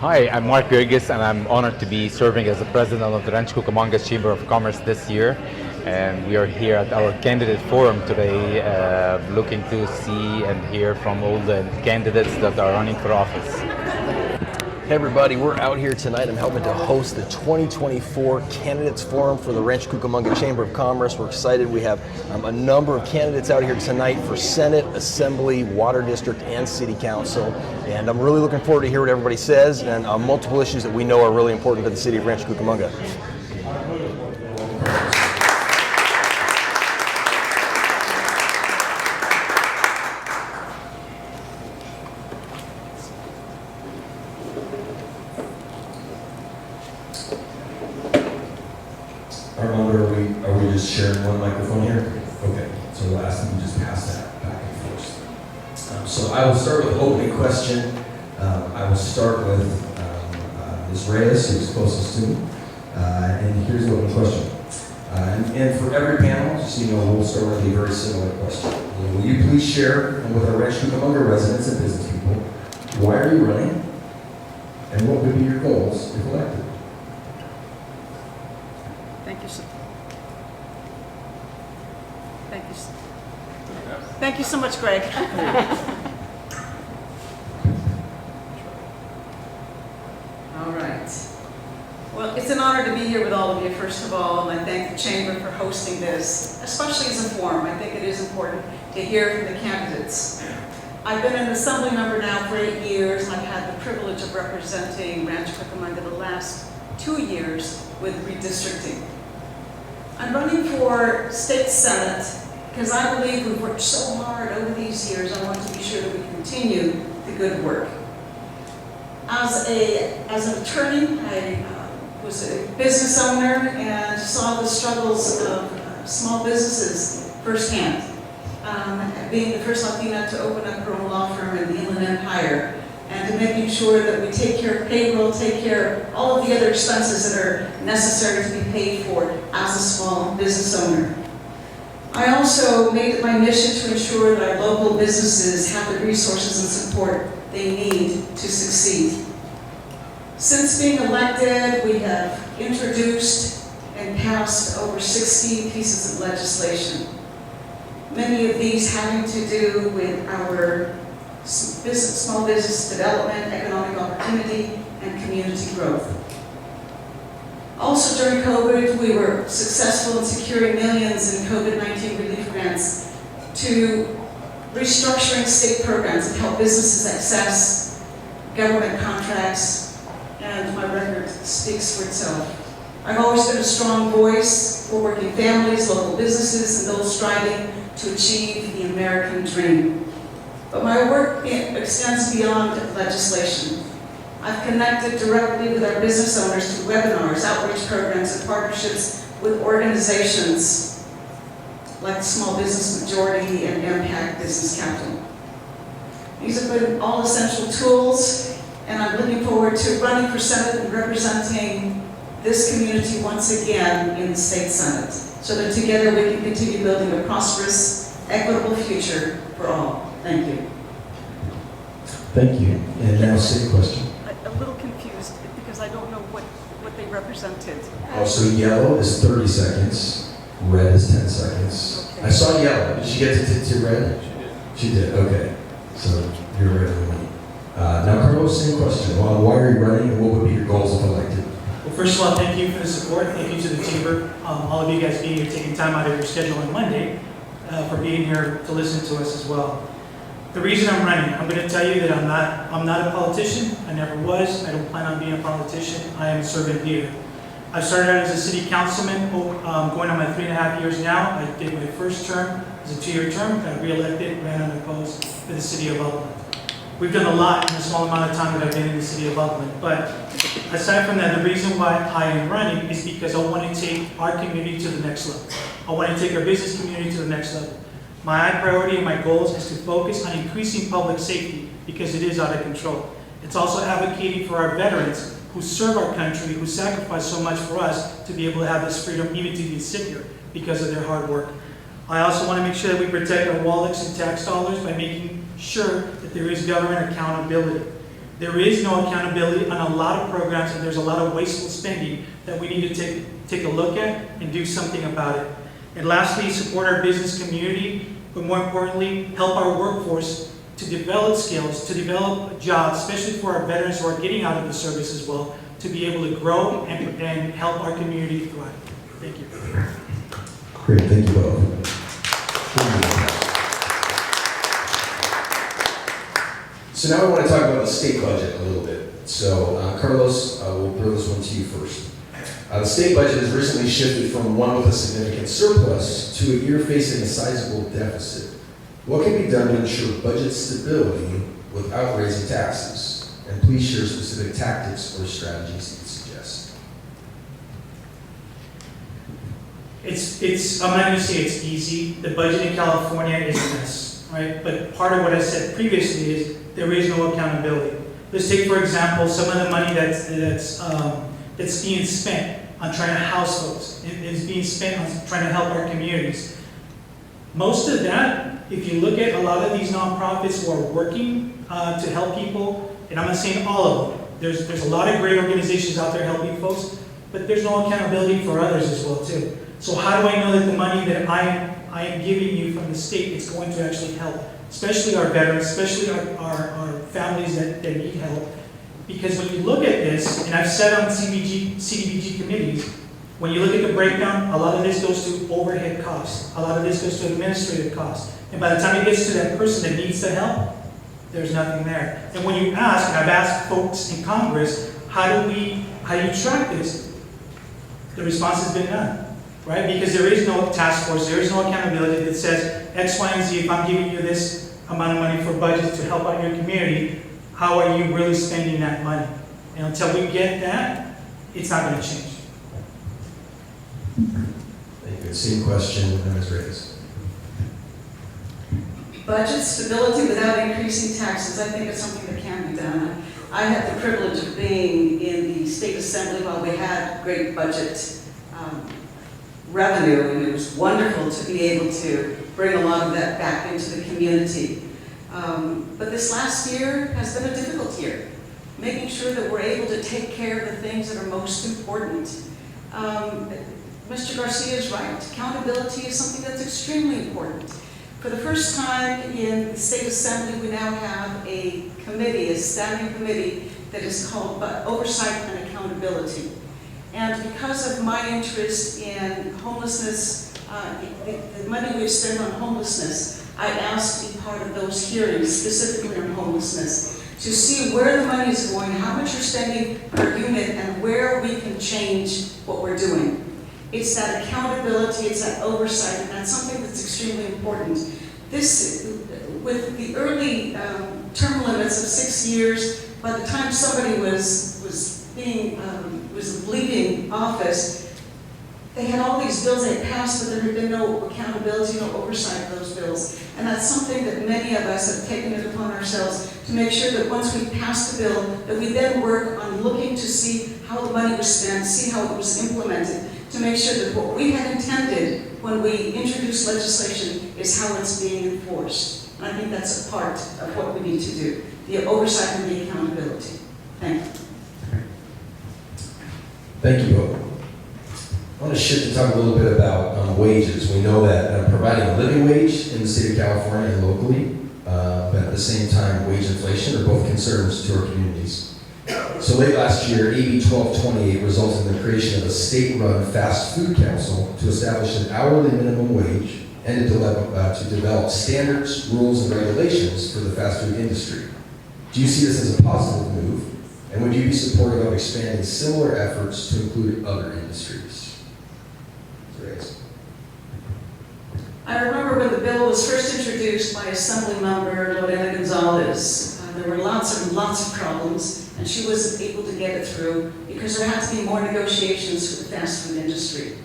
Hi, I'm Mark Burgess, and I'm honored to be serving as the president of the Rancho Cucamonga Chamber of Commerce this year. And we are here at our candidate forum today, looking to see and hear from all the candidates that are running for office. Hey everybody, we're out here tonight. I'm helping to host the 2024 Candidates Forum for the Rancho Cucamonga Chamber of Commerce. We're excited. We have a number of candidates out here tonight for Senate, Assembly, Water District, and City Council. And I'm really looking forward to hear what everybody says and multiple issues that we know are really important to the city of Rancho Cucamonga. Armando, are we just sharing one microphone here? Okay, so we'll ask them to just pass that back and forth. So I will start with an opening question. I will start with Ms. Reyes, who's closest to me. And here's the opening question. And for every panel, just so you know, we'll start with a very similar question. Will you please share with our Rancho Cucamonga residents and business people, why are you running? And what would be your goals if elected? Thank you, sir. Thank you so much, Greg. All right. Well, it's an honor to be here with all of you, first of all, and I thank the Chamber for hosting this, especially as a forum. I think it is important to hear from the candidates. I've been an Assembly member now for 8 years, and I've had the privilege of representing Rancho Cucamonga the last 2 years with redistricting. I'm running for State Senate because I believe we've worked so hard over these years. I want to be sure that we continue the good work. As an attorney, I was a business owner and saw the struggles of small businesses firsthand. Being the first Latina to open up her own law firm in the Inland Empire, and to making sure that we take care of payroll, take care of all of the other expenses that are necessary to be paid for as a small business owner. I also made it my mission to ensure that our local businesses have the resources and support they need to succeed. Since being elected, we have introduced and passed over 60 pieces of legislation. Many of these having to do with our small business development, economic opportunity, and community growth. Also during COVID, we were successful in securing millions in COVID-19 relief grants to restructuring state programs that help businesses access government contracts, and my record speaks for itself. I've always been a strong voice for working families, local businesses, and those striving to achieve the American dream. But my work extends beyond legislation. I've connected directly with our business owners through webinars, outreach programs, and partnerships with organizations like Small Business Majority and Impact Business Capital. These have been all essential tools, and I'm looking forward to running for Senate and representing this community once again in the State Senate, so that together we can continue building a prosperous, equitable future for all. Thank you. Thank you. And now, same question. A little confused because I don't know what they represented. Oh, so yellow is 30 seconds, red is 10 seconds. Okay. I saw yellow. Did she get to red? She did. Okay. So you're ready to win. Now, Carlos, same question. Well, why are you running, and what would be your goals if elected? Well, first of all, thank you for the support. Thank you to the Chamber, all of you guys being here, taking time out of your schedule on Monday for being here to listen to us as well. The reason I'm running, I'm going to tell you that I'm not a politician. I never was. I don't plan on being a politician. I am a servant leader. I started out as a city councilman, going on my 3.5 years now. I did my first term as a 2-year term, got reelected, ran unopposed for the city of Upland. We've done a lot in the small amount of time that I've been in the city of Upland. But aside from that, the reason why I am running is because I want to take our community to the next level. I want to take our business community to the next level. My high priority and my goals is to focus on increasing public safety because it is out of control. It's also advocating for our veterans who serve our country, who sacrifice so much for us to be able to have this freedom even to be sit here because of their hard work. I also want to make sure that we protect our wallets and tax dollars by making sure that there is government accountability. There is no accountability on a lot of programs, and there's a lot of wasteful spending that we need to take a look at and do something about it. And lastly, support our business community, but more importantly, help our workforce to develop skills, to develop jobs, especially for our veterans who are getting out of the service as well, to be able to grow and help our community thrive. Thank you. Great, thank you both. So now I want to talk about the state budget a little bit. So Carlos, we'll throw this one to you first. The state budget has recently shifted from one with a significant surplus to a year facing a sizable deficit. What can be done to ensure budget stability without raising taxes? And please share specific tactics or strategies you suggest. I'm not going to say it's easy. The budget in California is a mess, right? But part of what I said previously is there is no accountability. Let's take, for example, some of the money that's being spent on trying to house folks. It is being spent on trying to help our communities. Most of that, if you look at a lot of these nonprofits who are working to help people, and I'm not saying all of them, there's a lot of great organizations out there helping folks, but there's no accountability for others as well too. So how do I know that the money that I am giving you from the state is going to actually help, especially our veterans, especially our families that need help? Because when you look at this, and I've said on CDBG committees, when you look at the breakdown, a lot of this goes to overhead costs. A lot of this goes to administrative costs. And by the time it gets to that person that needs the help, there's nothing there. And when you ask, and I've asked folks in Congress, how do you track this? The response has been none, right? Because there is no task force, there is no accountability that says X, Y, and Z, if I'm giving you this amount of money for budget to help out your community, how are you really spending that money? And until we get that, it's not going to change. Thank you. Same question, Ms. Reyes. Budget stability without increasing taxes, I think it's something that can be done. I had the privilege of being in the state assembly while we had great budget revenue, and it was wonderful to be able to bring a lot of that back into the community. But this last year has been a difficult year, making sure that we're able to take care of the things that are most important. Mr. Garcia is right. Accountability is something that's extremely important. For the first time in the State Assembly, we now have a committee, a standing committee, that is called Oversight and Accountability. And because of my interest in homelessness, the money we've spent on homelessness, I asked to be part of those hearings, specifically on homelessness, to see where the money is going, how much you're spending per unit, and where we can change what we're doing. It's that accountability, it's that oversight, and that's something that's extremely important. This, with the early term limits of 6 years, by the time somebody was leaving office, they had all these bills they passed, but there had been no accountability, no oversight of those bills. And that's something that many of us have taken it upon ourselves to make sure that once we pass the bill, that we then work on looking to see how the money was spent, see how it was implemented, to make sure that what we had intended when we introduced legislation is how it's being enforced. And I think that's a part of what we need to do, the oversight and the accountability. Thank you. Thank you both. I want to shift to talk a little bit about wages. We know that providing a living wage in the state of California and locally, but at the same time, wage inflation are both concerns to our communities. So late last year, AB 1228 resulted in the creation of a state-run fast food council to establish an hourly minimum wage and to develop standards, rules, and regulations for the fast food industry. Do you see this as a positive move? And would you be supportive of expanding similar efforts to include other industries? I remember when the bill was first introduced by Assembly Member Lorena Gonzalez. There were lots of problems, and she was able to get it through because there had to be more negotiations for the fast food industry.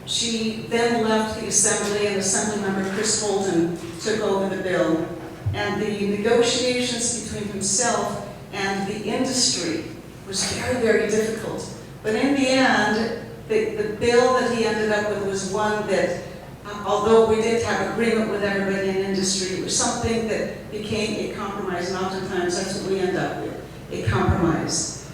She then left the Assembly, and Assembly Member Chris Holden took over the bill. And the negotiations between himself and the industry was very, very difficult. But in the end, the bill that he ended up with was one that, although we did have agreement with everybody in industry, it was something that became a compromise, and oftentimes that's what we end up with. a compromise.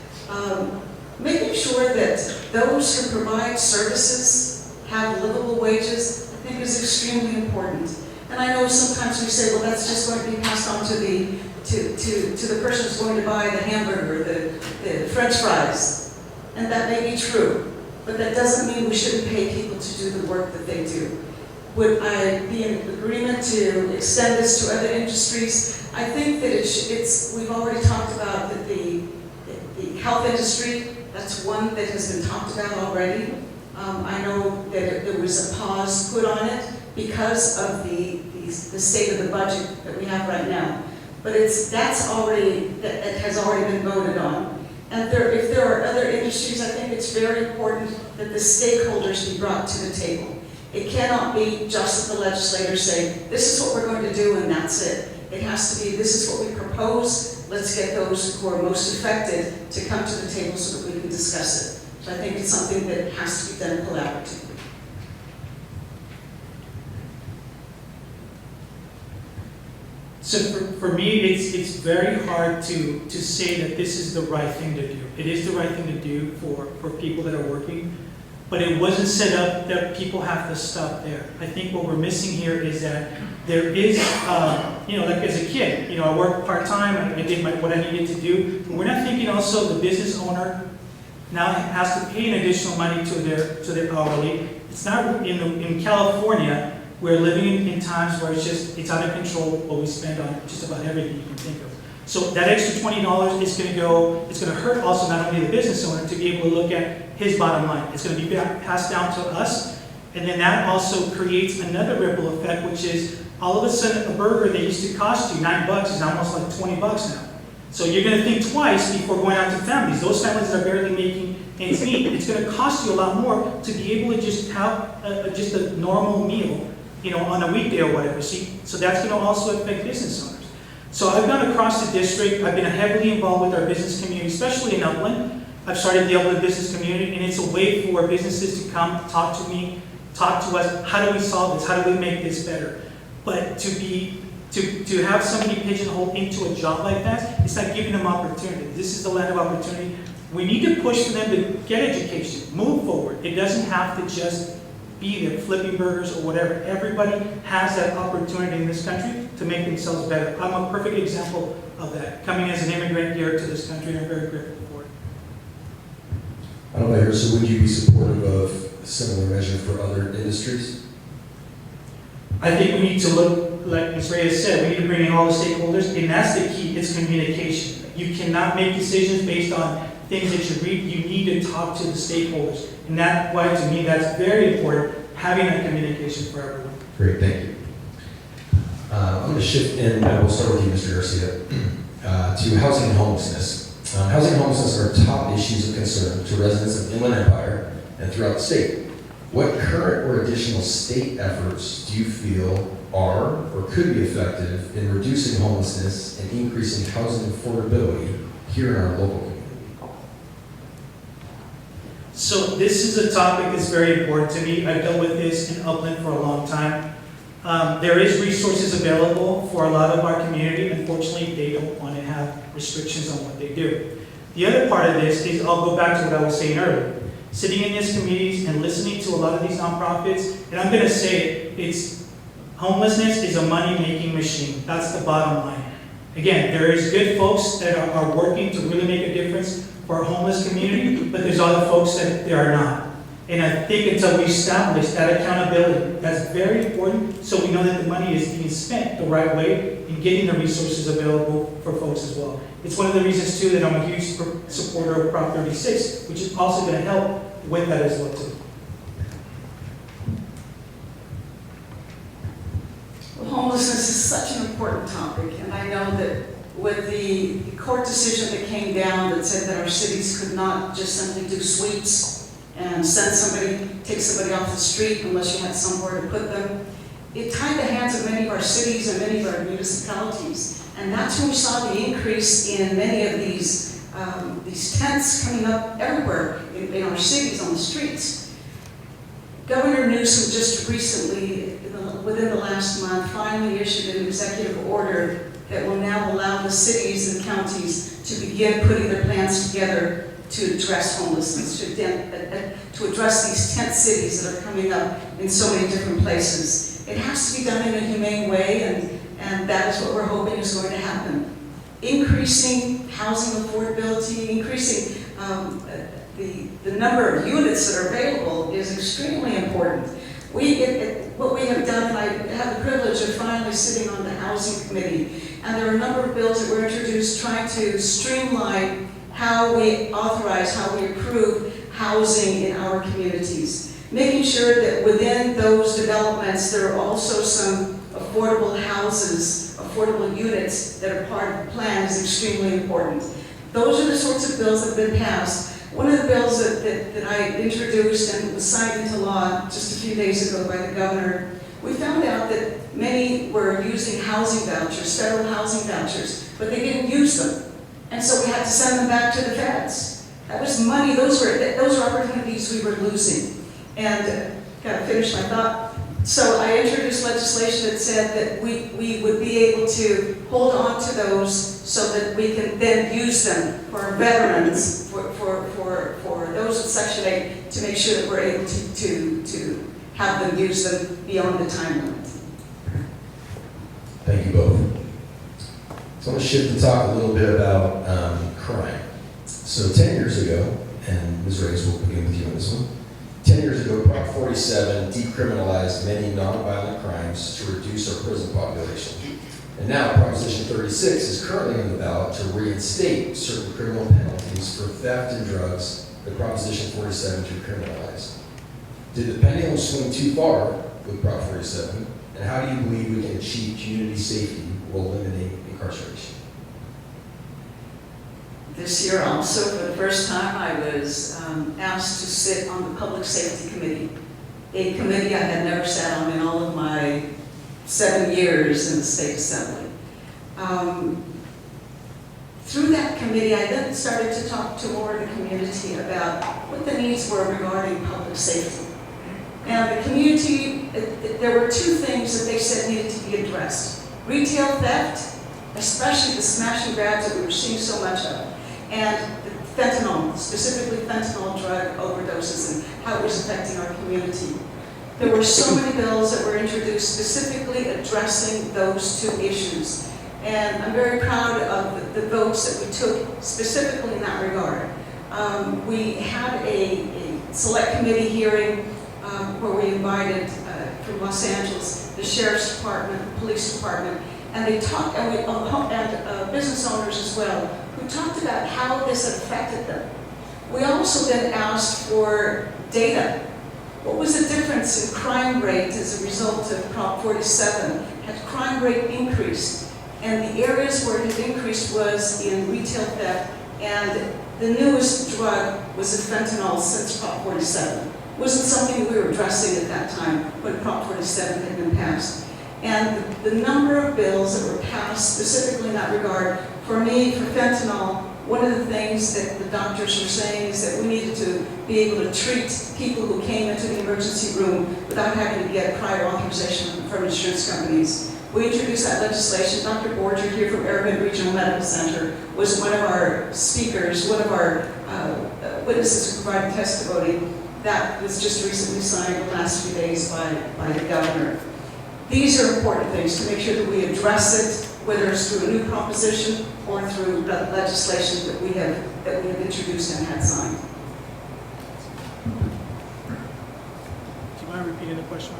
Making sure that those who provide services have livable wages, I think is extremely important. And I know sometimes we say, well, that's just going to be passed on to the person who's going to buy the hamburger, the French fries. And that may be true, but that doesn't mean we shouldn't pay people to do the work that they do. Would I be in agreement to extend this to other industries? I think that we've already talked about that the health industry, that's one that has been talked about already. I know that there was a pause put on it because of the state of the budget that we have right now. But that has already been voted on. And if there are other industries, I think it's very important that the stakeholders be brought to the table. It cannot be just that the legislators say, this is what we're going to do and that's it. It has to be, this is what we propose, let's get those who are most affected to come to the table so that we can discuss it. So I think it's something that has to be done collaboratively. So for me, it's very hard to say that this is the right thing to do. It is the right thing to do for people that are working, but it wasn't set up that people have to stop there. I think what we're missing here is that there is, like as a kid, I worked part-time, I did what I needed to do, but we're not thinking also the business owner now has to pay an additional money to their hourly. It's not in California. We're living in times where it's out of control what we spend on just about everything you can think of. So that extra $20 is going to go, it's going to hurt also not only the business owner to be able to look at his bottom line. It's going to be passed down to us, and then that also creates another ripple effect, which is all of a sudden a burger that used to cost you $9 is almost like $20 now. So you're going to think twice before going out to families. Those families that are barely making ends meet. It's going to cost you a lot more to be able to just have just a normal meal, on a weekday or whatever. So that's going to also affect business owners. So I've gone across the district. I've been heavily involved with our business community, especially in Upland. I've started the Upland business community, and it's a way for businesses to come talk to me, talk to us. How do we solve this? How do we make this better? But to have somebody pigeonholed into a job like that, it's not giving them opportunity. This is the land of opportunity. We need to push for them to get education, move forward. It doesn't have to just be there flipping burgers or whatever. Everybody has that opportunity in this country to make themselves better. I'm a perfect example of that, coming as an immigrant here to this country, and I'm very grateful for it. I don't know here, so would you be supportive of a similar measure for other industries? I think we need to look, like Ms. Reyes said, we need to bring in all the stakeholders, and that's the key, it's communication. You cannot make decisions based on things that you read. You need to talk to the stakeholders. And that's why, to me, that's very important, having that communication for everyone. Great, thank you. I'm going to shift in, we'll start with you, Mr. Garcia, to housing and homelessness. Housing and homelessness are top issues of concern to residents of Inland Empire and throughout the state. What current or additional state efforts do you feel are or could be effective in reducing homelessness and increasing housing affordability here in our local community? So this is a topic that's very important to me. I've dealt with this in Upland for a long time. There is resources available for a lot of our community. Unfortunately, they don't want to have restrictions on what they do. The other part of this is, I'll go back to what I was saying earlier. Sitting in these committees and listening to a lot of these nonprofits, and I'm going to say it's homelessness is a money-making machine. That's the bottom line. Again, there is good folks that are working to really make a difference for our homeless community, but there's other folks that they are not. And I think until we establish that accountability, that's very important, so we know that the money is being spent the right way and getting the resources available for folks as well. It's one of the reasons too that I'm a huge supporter of Prop 36, which is also going to help with that as well too. Well, homelessness is such an important topic, and I know that with the court decision that came down that said that our cities could not just simply do sweeps and take somebody off the street unless you had somewhere to put them, it tied the hands of many of our cities and many of our municipalities. And that's when we saw the increase in many of these tents coming up everywhere in our cities on the streets. Governor Newsom just recently, within the last month, finally issued an executive order that will now allow the cities and counties to begin putting their plans together to address homelessness, to address these tent cities that are coming up in so many different places. It has to be done in a humane way, and that is what we're hoping is going to happen. Increasing housing affordability, increasing the number of units that are available is extremely important. What we have done, and I have the privilege of finally sitting on the housing committee, and there are a number of bills that were introduced trying to streamline how we authorize, how we approve housing in our communities. Making sure that within those developments there are also some affordable houses, affordable units that are part of the plan is extremely important. Those are the sorts of bills that have been passed. One of the bills that I introduced and was signed into law just a few days ago by the governor, we found out that many were using housing vouchers, federal housing vouchers, but they didn't use them. And so we had to send them back to the feds. That was money, those were opportunities we were losing. And gotta finish my thought. So I introduced legislation that said that we would be able to hold on to those so that we can then use them for our veterans, for those with Section 8, to make sure that we're able to have them use them beyond the time limit. Thank you both. So I'm going to shift and talk a little bit about crime. So 10 years ago, and Ms. Reyes, we'll begin with you on this one. 10 years ago, Prop 47 decriminalized many nonviolent crimes to reduce our prison population. And now Proposition 36 is currently on the ballot to reinstate certain criminal penalties for theft and drugs that Proposition 47 decriminalized. Did the pendulum swing too far with Prop 47? And how do you believe we can achieve community safety while eliminating incarceration? This year also, for the first time, I was asked to sit on the Public Safety Committee, a committee I had never sat on in all of my 7 years in the State Assembly. Through that committee, I then started to talk to more of the community about what the needs were regarding public safety. And the community, there were two things that they said needed to be addressed. Retail theft, especially the smash and grabs that we were seeing so much of, and fentanyl, specifically fentanyl drug overdoses and how it was affecting our community. There were so many bills that were introduced specifically addressing those two issues. And I'm very proud of the votes that we took specifically in that regard. We had a select committee hearing where we invited from Los Angeles, the Sheriff's Department, the Police Department, and they talked, and business owners as well, who talked about how this had affected them. We also then asked for data. What was the difference in crime rate as a result of Prop 47? Had crime rate increased? And the areas where it had increased was in retail theft, and the newest drug was the fentanyl since Prop 47. It wasn't something we were addressing at that time when Prop 47 had been passed. And the number of bills that were passed specifically in that regard, for me, for fentanyl, one of the things that the doctors were saying is that we needed to be able to treat people who came into the emergency room without having to get prior authorization from insurance companies. We introduced that legislation. Dr. Borger here from Aragon Regional Medical Center was one of our speakers, one of our witnesses who provided testimony. That was just recently signed the last few days by the governor. These are important things to make sure that we address it, whether it's through a new proposition or through legislation that we have introduced and had signed. Do you mind repeating the question?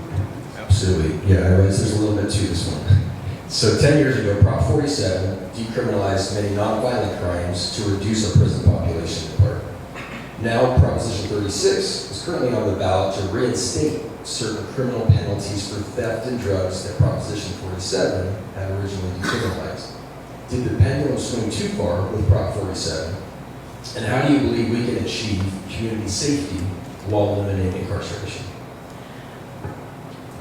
Absolutely. Yeah, I realize there's a little bit to this one. So 10 years ago, Prop 47 decriminalized many nonviolent crimes to reduce our prison population in part. Now, Proposition 36 is currently on the ballot to reinstate certain criminal penalties for theft and drugs that Proposition 47 had originally decriminalized. Did the pendulum swing too far with Prop 47? And how do you believe we can achieve community safety while eliminating incarceration?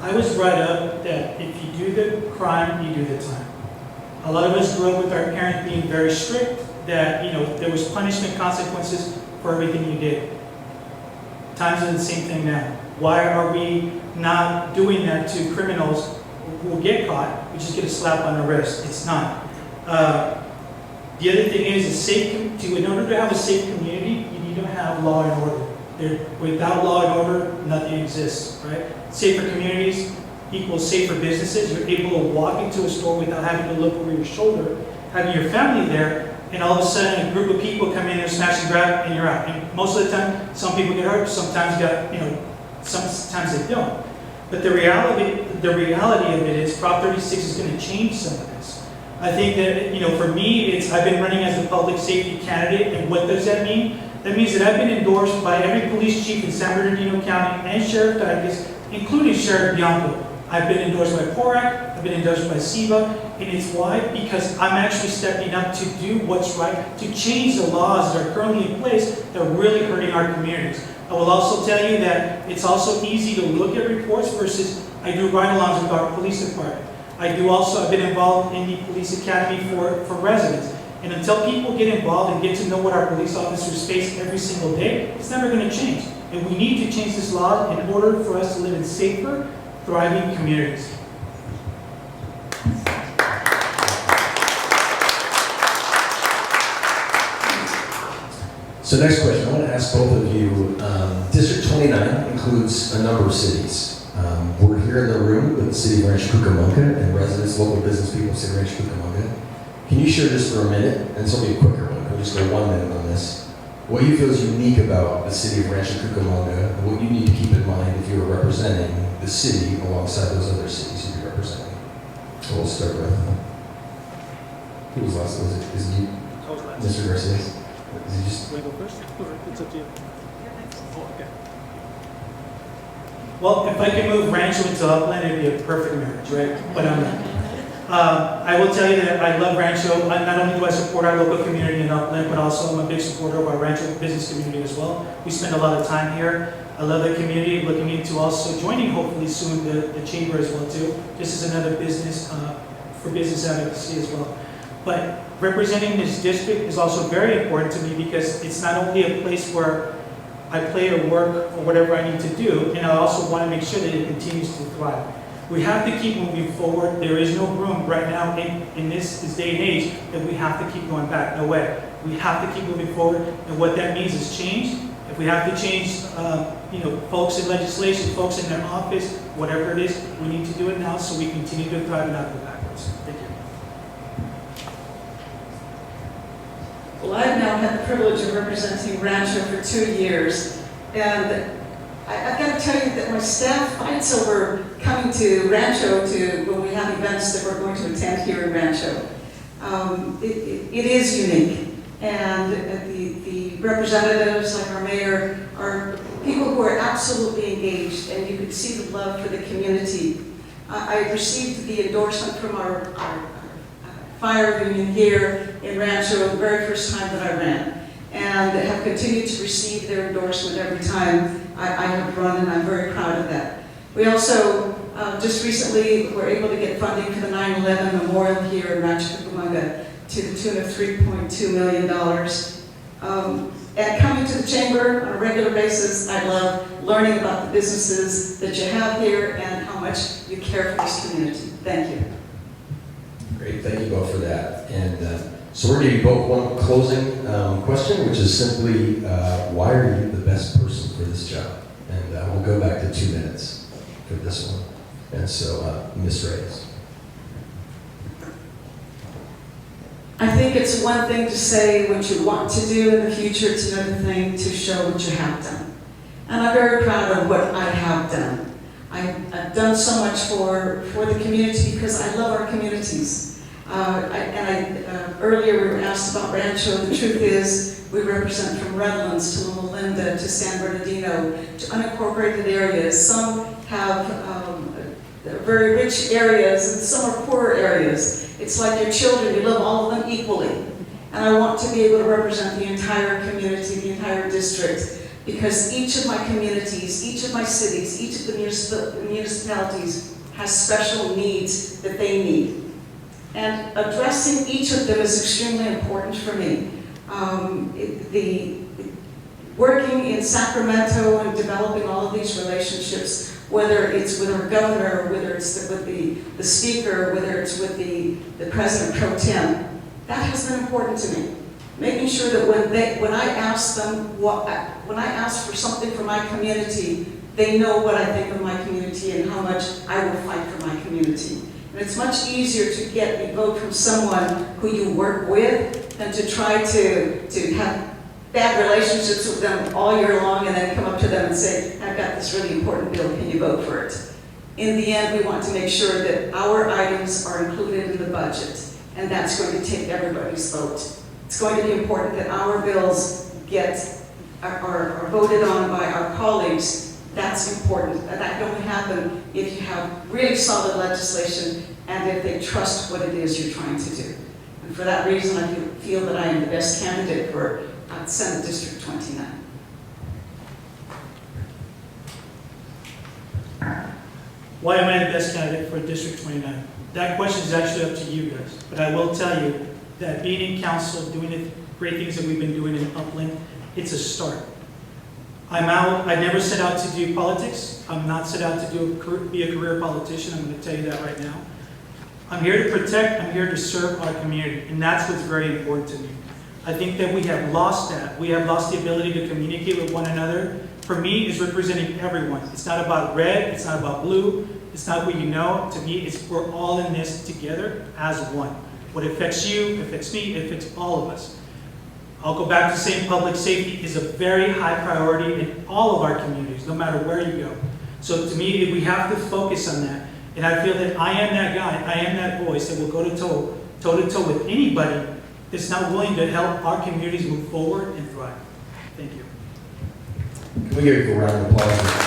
I was brought up that if you do the crime, you do the time. A lot of us grew up with our parents being very strict, that there was punishment consequences for everything you did. Times are the same thing now. Why are we not doing that to criminals who will get caught? We just get a slap on the wrist. It's not. The other thing is, in order to have a safe community, you need to have law and order. Without law and order, nothing exists, right? Safer communities equals safer businesses. You're able to walk into a store without having to look over your shoulder, having your family there, and all of a sudden a group of people come in and smash and grab, and you're out. And most of the time, some people get hurt, sometimes sometimes they don't. But the reality of it is Prop 36 is going to change some of this. I think that, for me, I've been running as a public safety candidate, and what does that mean? That means that I've been endorsed by every police chief in San Bernardino County and Sheriff Dicus, including Sheriff Bianco. I've been endorsed by PORAC, I've been endorsed by SEBA, and it's why? Because I'm actually stepping up to do what's right, to change the laws that are currently in place that are really hurting our communities. I will also tell you that it's also easy to look at reports versus I do ride-alongs with our police department. I've been involved in the police academy for residents. And until people get involved and get to know what our police officers face every single day, it's never going to change. And we need to change this law in order for us to live in safer, thriving communities. So next question, I want to ask both of you, District 29 includes a number of cities. We're here in the room with the city of Rancho Cucamonga and residents, local business people of the city of Rancho Cucamonga. Can you share just for a minute, and this will be a quicker one, we'll just go 1 minute on this, what you feel is unique about the city of Rancho Cucamonga, and what you need to keep in mind if you're representing the city alongside those other cities you're representing? So we'll start with, who was last? Was it you? Mr. Garcia? Is he just... Want to go first? It's up to you. Oh, okay. Well, if I could move Rancho into Upland, it'd be a perfect marriage, right? But I'm not. I will tell you that I love Rancho. Not only do I support our local community in Upland, but also I'm a big supporter of our Rancho business community as well. We spend a lot of time here. I love the community, looking into also joining hopefully soon the chamber as well too. This is another business for business advocacy as well. But representing this district is also very important to me because it's not only a place where I play or work or whatever I need to do, and I also want to make sure that it continues to thrive. We have to keep moving forward. There is no room right now in this day and age that we have to keep going back. No way. We have to keep moving forward, and what that means is change. If we have to change, folks in legislation, folks in their office, whatever it is, we need to do it now so we continue to thrive and not go backwards. Thank you. Well, I've now had the privilege of representing Rancho for 2 years, and I've got to tell you that my staff fights over coming to Rancho when we have events that we're going to attend here in Rancho. It is unique, and the representatives, like our mayor, are people who are absolutely engaged, and you can see the love for the community. I received the endorsement from our fire union here in Rancho the very first time that I ran, and have continued to receive their endorsement every time I have run, and I'm very proud of that. We also just recently were able to get funding for the 9/11 memorial here in Rancho Cucamonga to the tune of $3.2 million. And coming to the chamber on a regular basis, I love learning about the businesses that you have here and how much you care for this community. Thank you. Great, thank you both for that. And so we're going to give you both one closing question, which is simply, why are you the best person for this job? And we'll go back to 2 minutes for this one. And so, Ms. Reyes. I think it's one thing to say what you want to do in the future. It's another thing to show what you have done. And I'm very proud of what I have done. I've done so much for the community because I love our communities. Earlier we were asked about Rancho. The truth is we represent from Redlands to Loma Linda to San Bernardino to unincorporated areas. Some have very rich areas and some are poorer areas. It's like your children, you love all of them equally. And I want to be able to represent the entire community, the entire district, because each of my communities, each of my cities, each of the municipalities has special needs that they need. And addressing each of them is extremely important for me. Working in Sacramento and developing all of these relationships, whether it's with our governor, whether it's with the speaker, whether it's with the president pro tem, That has been important to me. Making sure that when I ask them when I ask for something for my community, they know what I think of my community and how much I will fight for my community. And it's much easier to get a vote from someone who you work with than to try to have bad relationships with them all year long and then come up to them and say, I've got this really important bill, can you vote for it? In the end, we want to make sure that our items are included in the budget, and that's going to take everybody's vote. It's going to be important that our bills are voted on by our colleagues. That's important. That can only happen if you have really solid legislation and if they trust what it is you're trying to do. And for that reason, I feel that I am the best candidate for Senate District 29. Why am I the best candidate for District 29? That question is actually up to you guys. But I will tell you that being in council, doing the great things that we've been doing in Upland, it's a start. I'm out. I never set out to do politics. I'm not set out to be a career politician. I'm going to tell you that right now. I'm here to protect. I'm here to serve our community, and that's what's very important to me. I think that we have lost that. We have lost the ability to communicate with one another. For me, it's representing everyone. It's not about red. It's not about blue. It's not what you know. To me, we're all in this together as one. What affects you, affects me, affects all of us. I'll go back to saying public safety is a very high priority in all of our communities, no matter where you go. So to me, we have to focus on that. And I feel that I am that guy, I am that voice that will go toe-to-toe with anybody that's not willing to help our communities move forward and thrive. Thank you. Can we give a round of applause?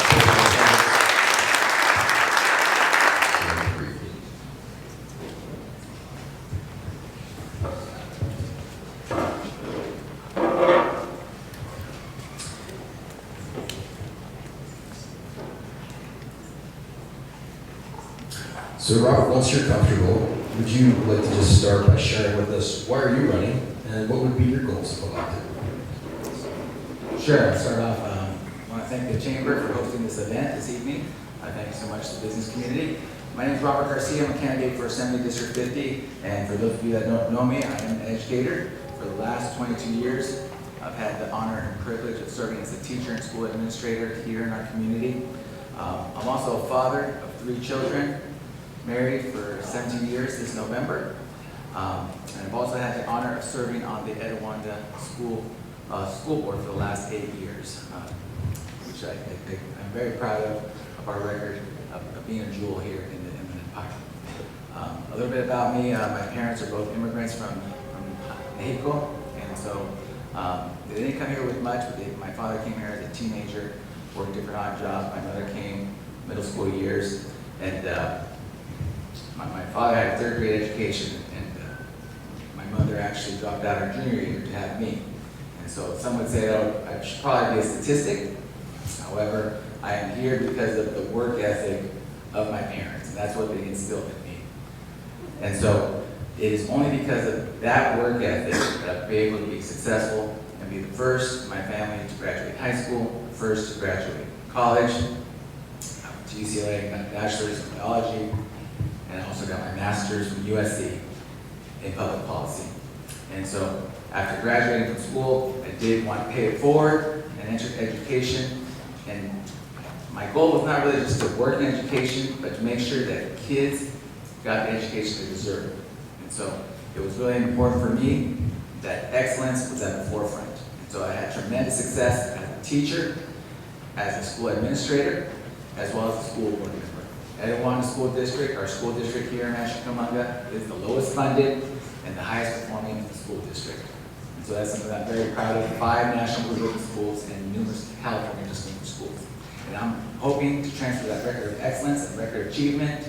So Robert, once you're comfortable, would you like to just start by sharing with us why are you running and what would be your goals if elected? Sure. I'll start off. I want to thank the Chamber for hosting this event this evening. I thank so much the business community. My name is Robert Garcia. I'm a candidate for Assembly District 50. And for those of you that don't know me, I am an educator. For the last 22 years, I've had the honor and privilege of serving as a teacher and school administrator here in our community. I'm also a father of 3 children, married for 17 years this November. And I've also had the honor of serving on the Etiwanda School Board for the last 8 years, which I'm very proud of our record of being a jewel here in the Empire. A little bit about me, my parents are both immigrants from Mexico, and so they didn't come here with much, but my father came here as a teenager, worked different odd jobs. My mother came middle school years, and my father had a 3rd grade education, and my mother actually dropped out her junior year to have me. And so some would say, oh, I should probably be a statistic. However, I am here because of the work ethic of my parents, and that's what they instilled in me. And so it is only because of that work ethic that I've been able to be successful and be the first in my family to graduate high school, the first to graduate college. I went to UCLA, got a bachelor's in biology, and I also got my master's from USC in public policy. And so after graduating from school, I did want to pay it forward and enter education. And my goal was not really just to work in education, but to make sure that kids got the education they deserved. And so it was really important for me that excellence was at the forefront. And so I had tremendous success as a teacher, as a school administrator, as well as a school board member. Etiwanda School District, our school district here in Rancho Cucamonga, is the lowest funded and the highest performing school district. And so that's something I'm very proud of. 5 national blue ribbon schools and numerous California distinguished schools. And I'm hoping to transfer that record of excellence and record of achievement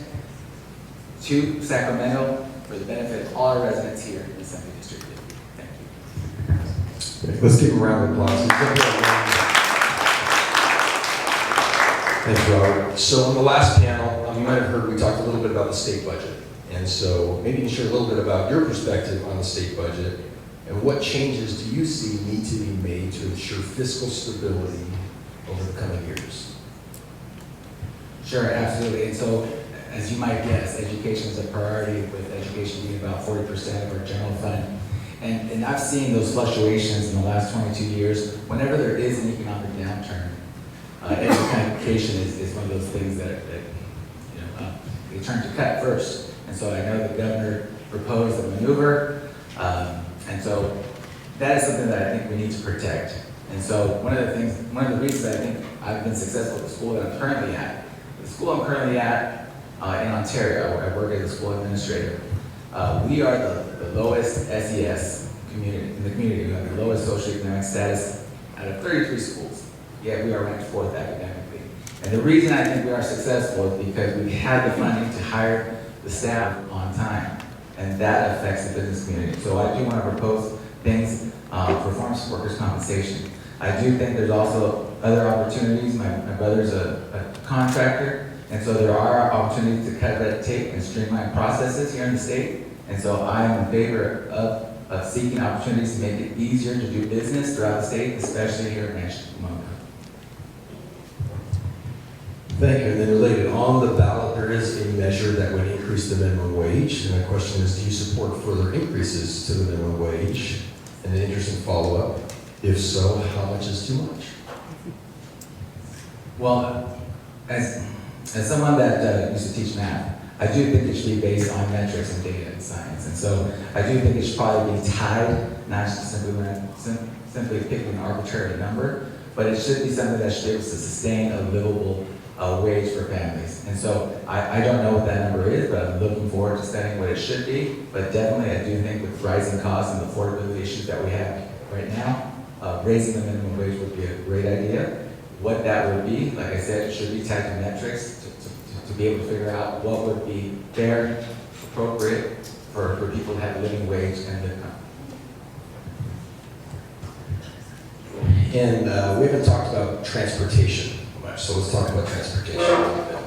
to Sacramento for the benefit of all our residents here in the Assembly District. Thank you. Let's give a round of applause. Thanks, Robert. So on the last panel, you might have heard we talked a little bit about the state budget. And so maybe you can share a little bit about your perspective on the state budget and what changes do you see need to be made to ensure fiscal stability over the coming years? Sure, absolutely. And so, as you might guess, education is a priority, with education being about 40% of our general fund. And I've seen those fluctuations in the last 22 years. Whenever there is an economic downturn, education is one of those things that they turn to cut first. And so I know the governor proposed a maneuver, and so that is something that I think we need to protect. And so one of the reasons I think I've been successful at the school that I'm currently at, in Ontario, I work as a school administrator. We are the lowest SES community in the community. We have the lowest socioeconomic status out of 33 schools, yet we are ranked 4th academically. And the reason I think we are successful is because we have the funding to hire the staff on time, and that affects the business community. So I do want to propose things for farm workers' compensation. I do think there's also other opportunities. My brother's a contractor, and so there are opportunities to cut red tape and streamline processes here in the state. And so I am in favor of seeking opportunities to make it easier to do business throughout the state, especially here in Rancho Cucamonga. Thank you. And then related, on the ballot, there is a measure that would increase the minimum wage. And the question is, do you support further increases to the minimum wage? And an interesting follow-up, if so, how much is too much? Well, as someone that used to teach math, I do think it should be based on metrics and data and science. And so I do think it should probably be tied, not just simply picking an arbitrary number, but it should be something that should be able to sustain a livable wage for families. And so I don't know what that number is, but I'm looking forward to studying what it should be. But definitely I do think with rising costs and the affordability issues that we have right now, raising the minimum wage would be a great idea. What that would be, like I said, it should be tied to metrics to be able to figure out what would be fair, appropriate for people to have a living wage and live on. And we haven't talked about transportation much, so let's talk about transportation a little bit.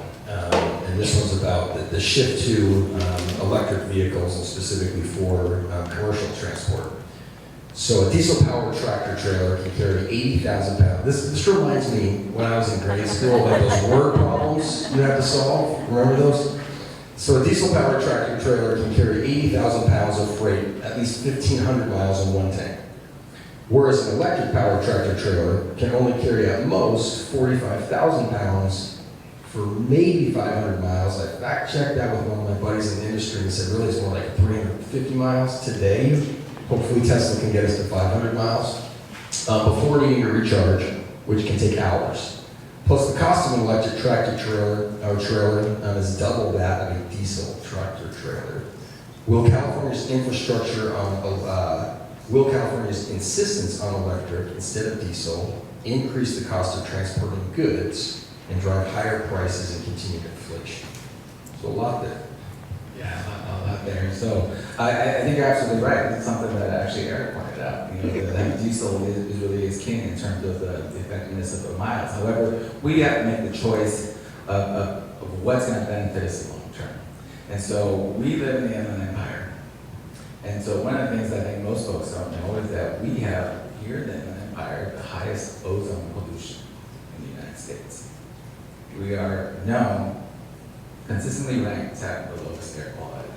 And this one's about the shift to electric vehicles, and specifically for commercial transport. So a diesel-powered tractor trailer can carry 80,000 pounds. This reminds me when I was in grade school, like those word problems you had to solve. Remember those? So a diesel-powered tractor trailer can carry 80,000 pounds of freight, at least 1,500 miles in one tank. Whereas an electric-powered tractor trailer can only carry at most 45,000 pounds for maybe 500 miles. I fact-checked that with one of my buddies in the industry and said, really, it's more like 350 miles today. Hopefully Tesla can get us to 500 miles before needing to recharge, which can take hours. Plus the cost of an electric tractor trailer is double that of a diesel tractor trailer. Will California's insistence on electric instead of diesel increase the cost of transporting goods and drive higher prices and continued inflation? So a lot there. Yeah, a lot there. So I think you're absolutely right. It's something that actually Eric pointed out. That diesel is really king in terms of the effectiveness of the miles. However, we have to make the choice of what's going to benefit us long term. And so we live in the Inland Empire. And so one of the things I think most folks don't know is that we have here in the Inland Empire the highest ozone pollution in the United States. We are known, consistently ranked to have the lowest air quality.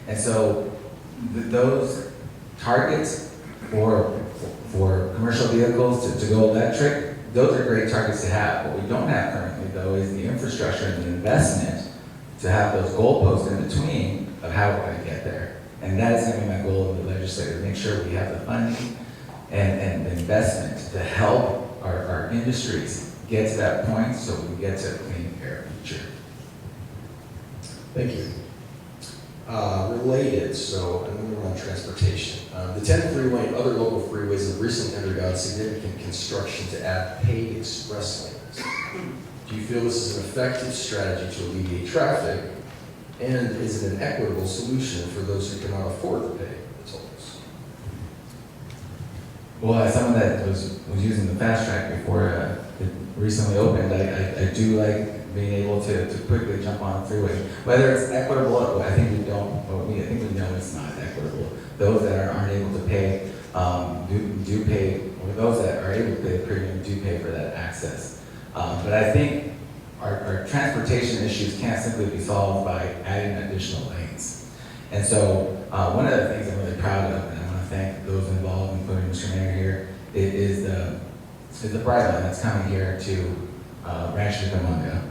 And so those targets for commercial vehicles to go electric, those are great targets to have. What we don't have currently, though, is the infrastructure and the investment to have those goalposts in between of how we're going to get there. And that is going to be my goal of the legislature, make sure we have the funding and the investment to help our industries get to that point so we get to a clean air future. Thank you. Related, so I'm moving on transportation. The 10 freeway and other local freeways have recently undergone significant construction to add paid express lanes. Do you feel this is an effective strategy to alleviate traffic, and is it an equitable solution for those who cannot afford to pay the tolls? Well, as someone that was using the fast track before it recently opened, I do like being able to quickly jump on a freeway. Whether it's equitable, I think we don't, I think we know it's not equitable. Those that aren't able to pay do pay, or those that are able to pay the premium do pay for that access. But I think our transportation issues can't simply be solved by adding additional lanes. And so one of the things I'm really proud of, and I want to to thank those involved, including Mr. Mayor here. It is the bright line that's coming here to Rancho Cucamonga.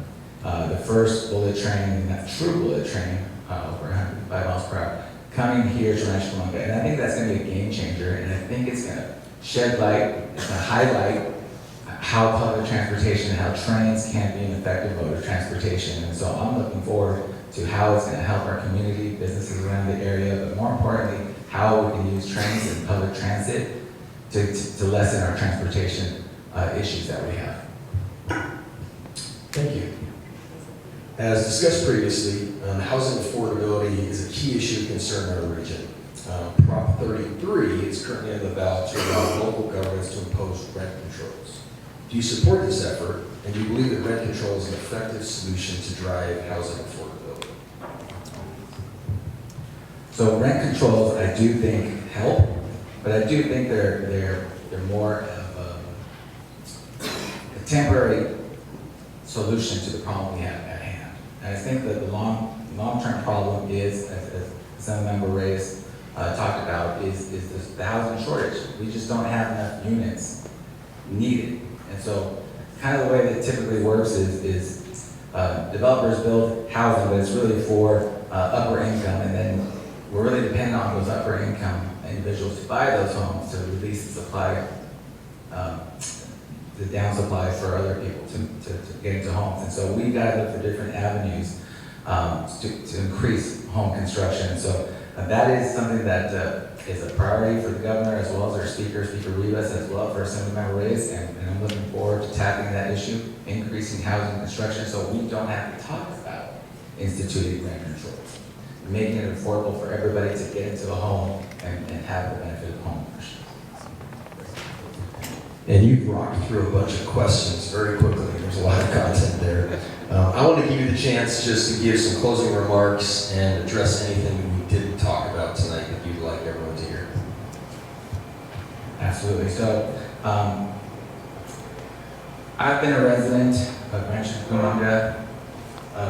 The first bullet train, that true bullet train, over 105 miles per hour, coming here to Rancho Cucamonga. And I think that's going to be a game changer, and I think it's going to shed light, it's going to highlight how public transportation and how trains can be an effective mode of transportation. And so I'm looking forward to how it's going to help our community, businesses around the area, but more importantly, how we can use trains and public transit to lessen our transportation issues that we have. Thank you. As discussed previously, housing affordability is a key issue of concern in our region. Prop 33 is currently on the ballot to allow local governments to impose rent controls. Do you support this effort, and do you believe that rent control is an effective solution to drive housing affordability? So rent controls, I do think help, but I do think they're more of a temporary solution to the problem we have at hand. And I think that the long-term problem is, as some member raised, talked about, is the housing shortage. We just don't have enough units needed. And so kind of the way that typically works is developers build housing, but it's really for upper income, and then we're really dependent on those upper income individuals to buy those homes to release the supply, the down supply for other people to get into homes. And so we've got to look for different avenues to increase home construction. And so that is something that is a priority for the governor, as well as our speaker, Speaker Rivas, as well for Assemblymember Reyes, and I'm looking forward to tackling that issue, increasing housing construction so we don't have to talk about instituting rent controls, making it affordable for everybody to get into a home and have the benefit of home ownership. And you've rocked through a bunch of questions very quickly. There's a lot of content there. I want to give you the chance just to give some closing remarks and address anything that we didn't talk about tonight that you'd like everyone to hear. Absolutely. So, I've been a resident of Rancho Cucamonga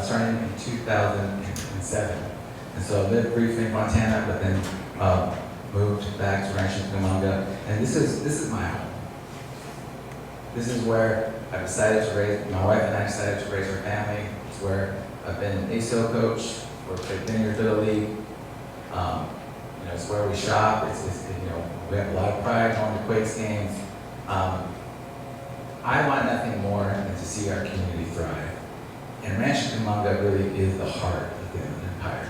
starting in 2007. And so I lived briefly in Montana, but then moved back to Rancho Cucamonga. And this is my home. This is where I decided to raise, my wife and I decided to raise our family. It's where I've been an ASO coach, we're playing your Little League. It's where we shop. We have a lot of pride going to Quakes games. I want nothing more than to see our community thrive. And Rancho Cucamonga really is the heart of the Inland Empire.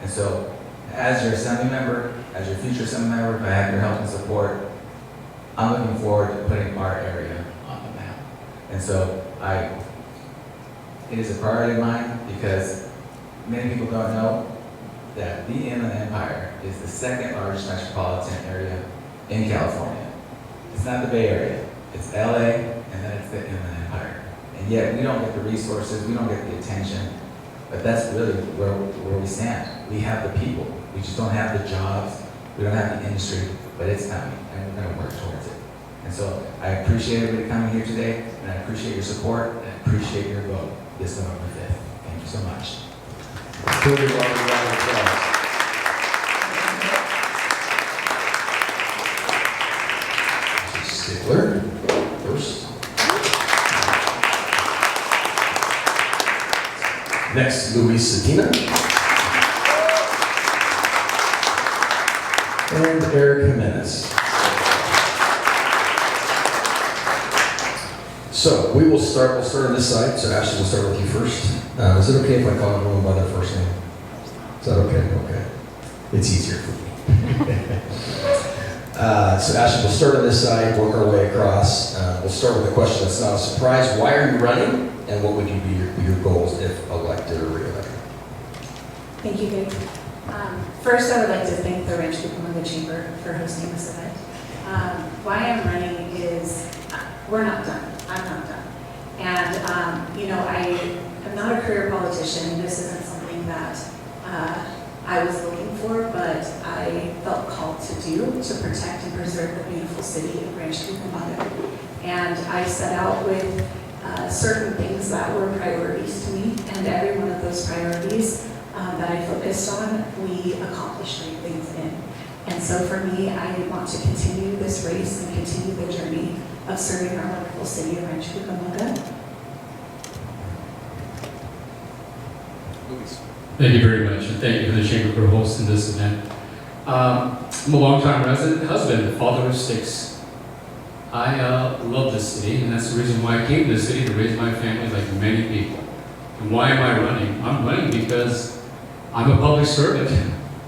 And so, as your assembly member, as your future assembly member, if I have your help and support, I'm looking forward to putting our area on the map. And so, it is a priority of mine because many people don't know that the Inland Empire is the second largest metropolitan area in California. It's not the Bay Area, it's LA, and then it's the Inland Empire. And yet we don't get the resources, we don't get the attention, but that's really where we stand. We have the people, we just don't have the jobs, we don't have the industry, but it's coming, and we're gonna work towards it. And so I appreciate everybody coming here today, and I appreciate your support, and I appreciate your vote this November 5th. Thank you so much. Give everyone a round of applause. Stickler, first. Next, Luis Satina. And Eric Jimenez. So we'll start on this side. So Ashley, we'll start with you first. Is it okay if I call everyone by their first name? Is that okay? Okay. It's easier for me. So Ashley, we'll start on this side, work our way across. We'll start with a question that's not a surprise. Why are you running? And what would you be your goals if elected or re-elected? Thank you, Dave. First, I would like to thank the Rancho Cucamonga Chamber for hosting this event. Why I'm running is we're not done. I'm not done. And, I am not a career politician. This isn't something that I was looking for, but I felt called to do to protect and preserve the beautiful city of Rancho Cucamonga. And I set out with certain things that were priorities to me, and every one of those priorities that I focused on, we accomplished great things in. And so for me, I want to continue this race and continue the journey of serving our wonderful city of Rancho Cucamonga. Thank you very much, and thank you to the Chamber for hosting this event. I'm a longtime resident, husband, father of 6. I love this city, and that's the reason why I came to this city, to raise my family like many people. And why am I running? I'm running because I'm a public servant,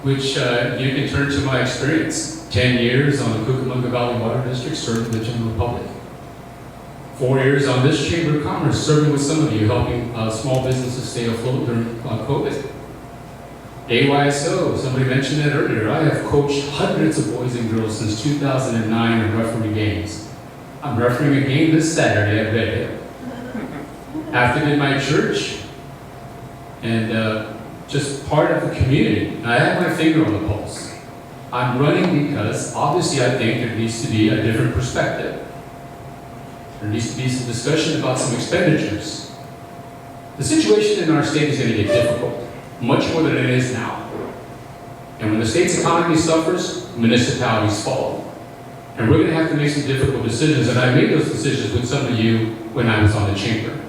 which you can turn to my experience. 10 years on the Cucamonga Valley Water District, serving the general public. 4 years on this Chamber of Commerce, serving with some of you, helping small businesses stay afloat during COVID. AYSO, somebody mentioned that earlier. I have coached hundreds of boys and girls since 2009 and referee games. I'm refereeing a game this Saturday at Red Hill. Active in my church and just part of the community. I have my finger on the pulse. I'm running because obviously I think there needs to be a different perspective. There needs to be some discussion about some expenditures. The situation in our state is going to get difficult, much more than it is now. And when the state's economy suffers, municipalities follow. And we're going to have to make some difficult decisions, and I made those decisions with some of you when I was on the chamber.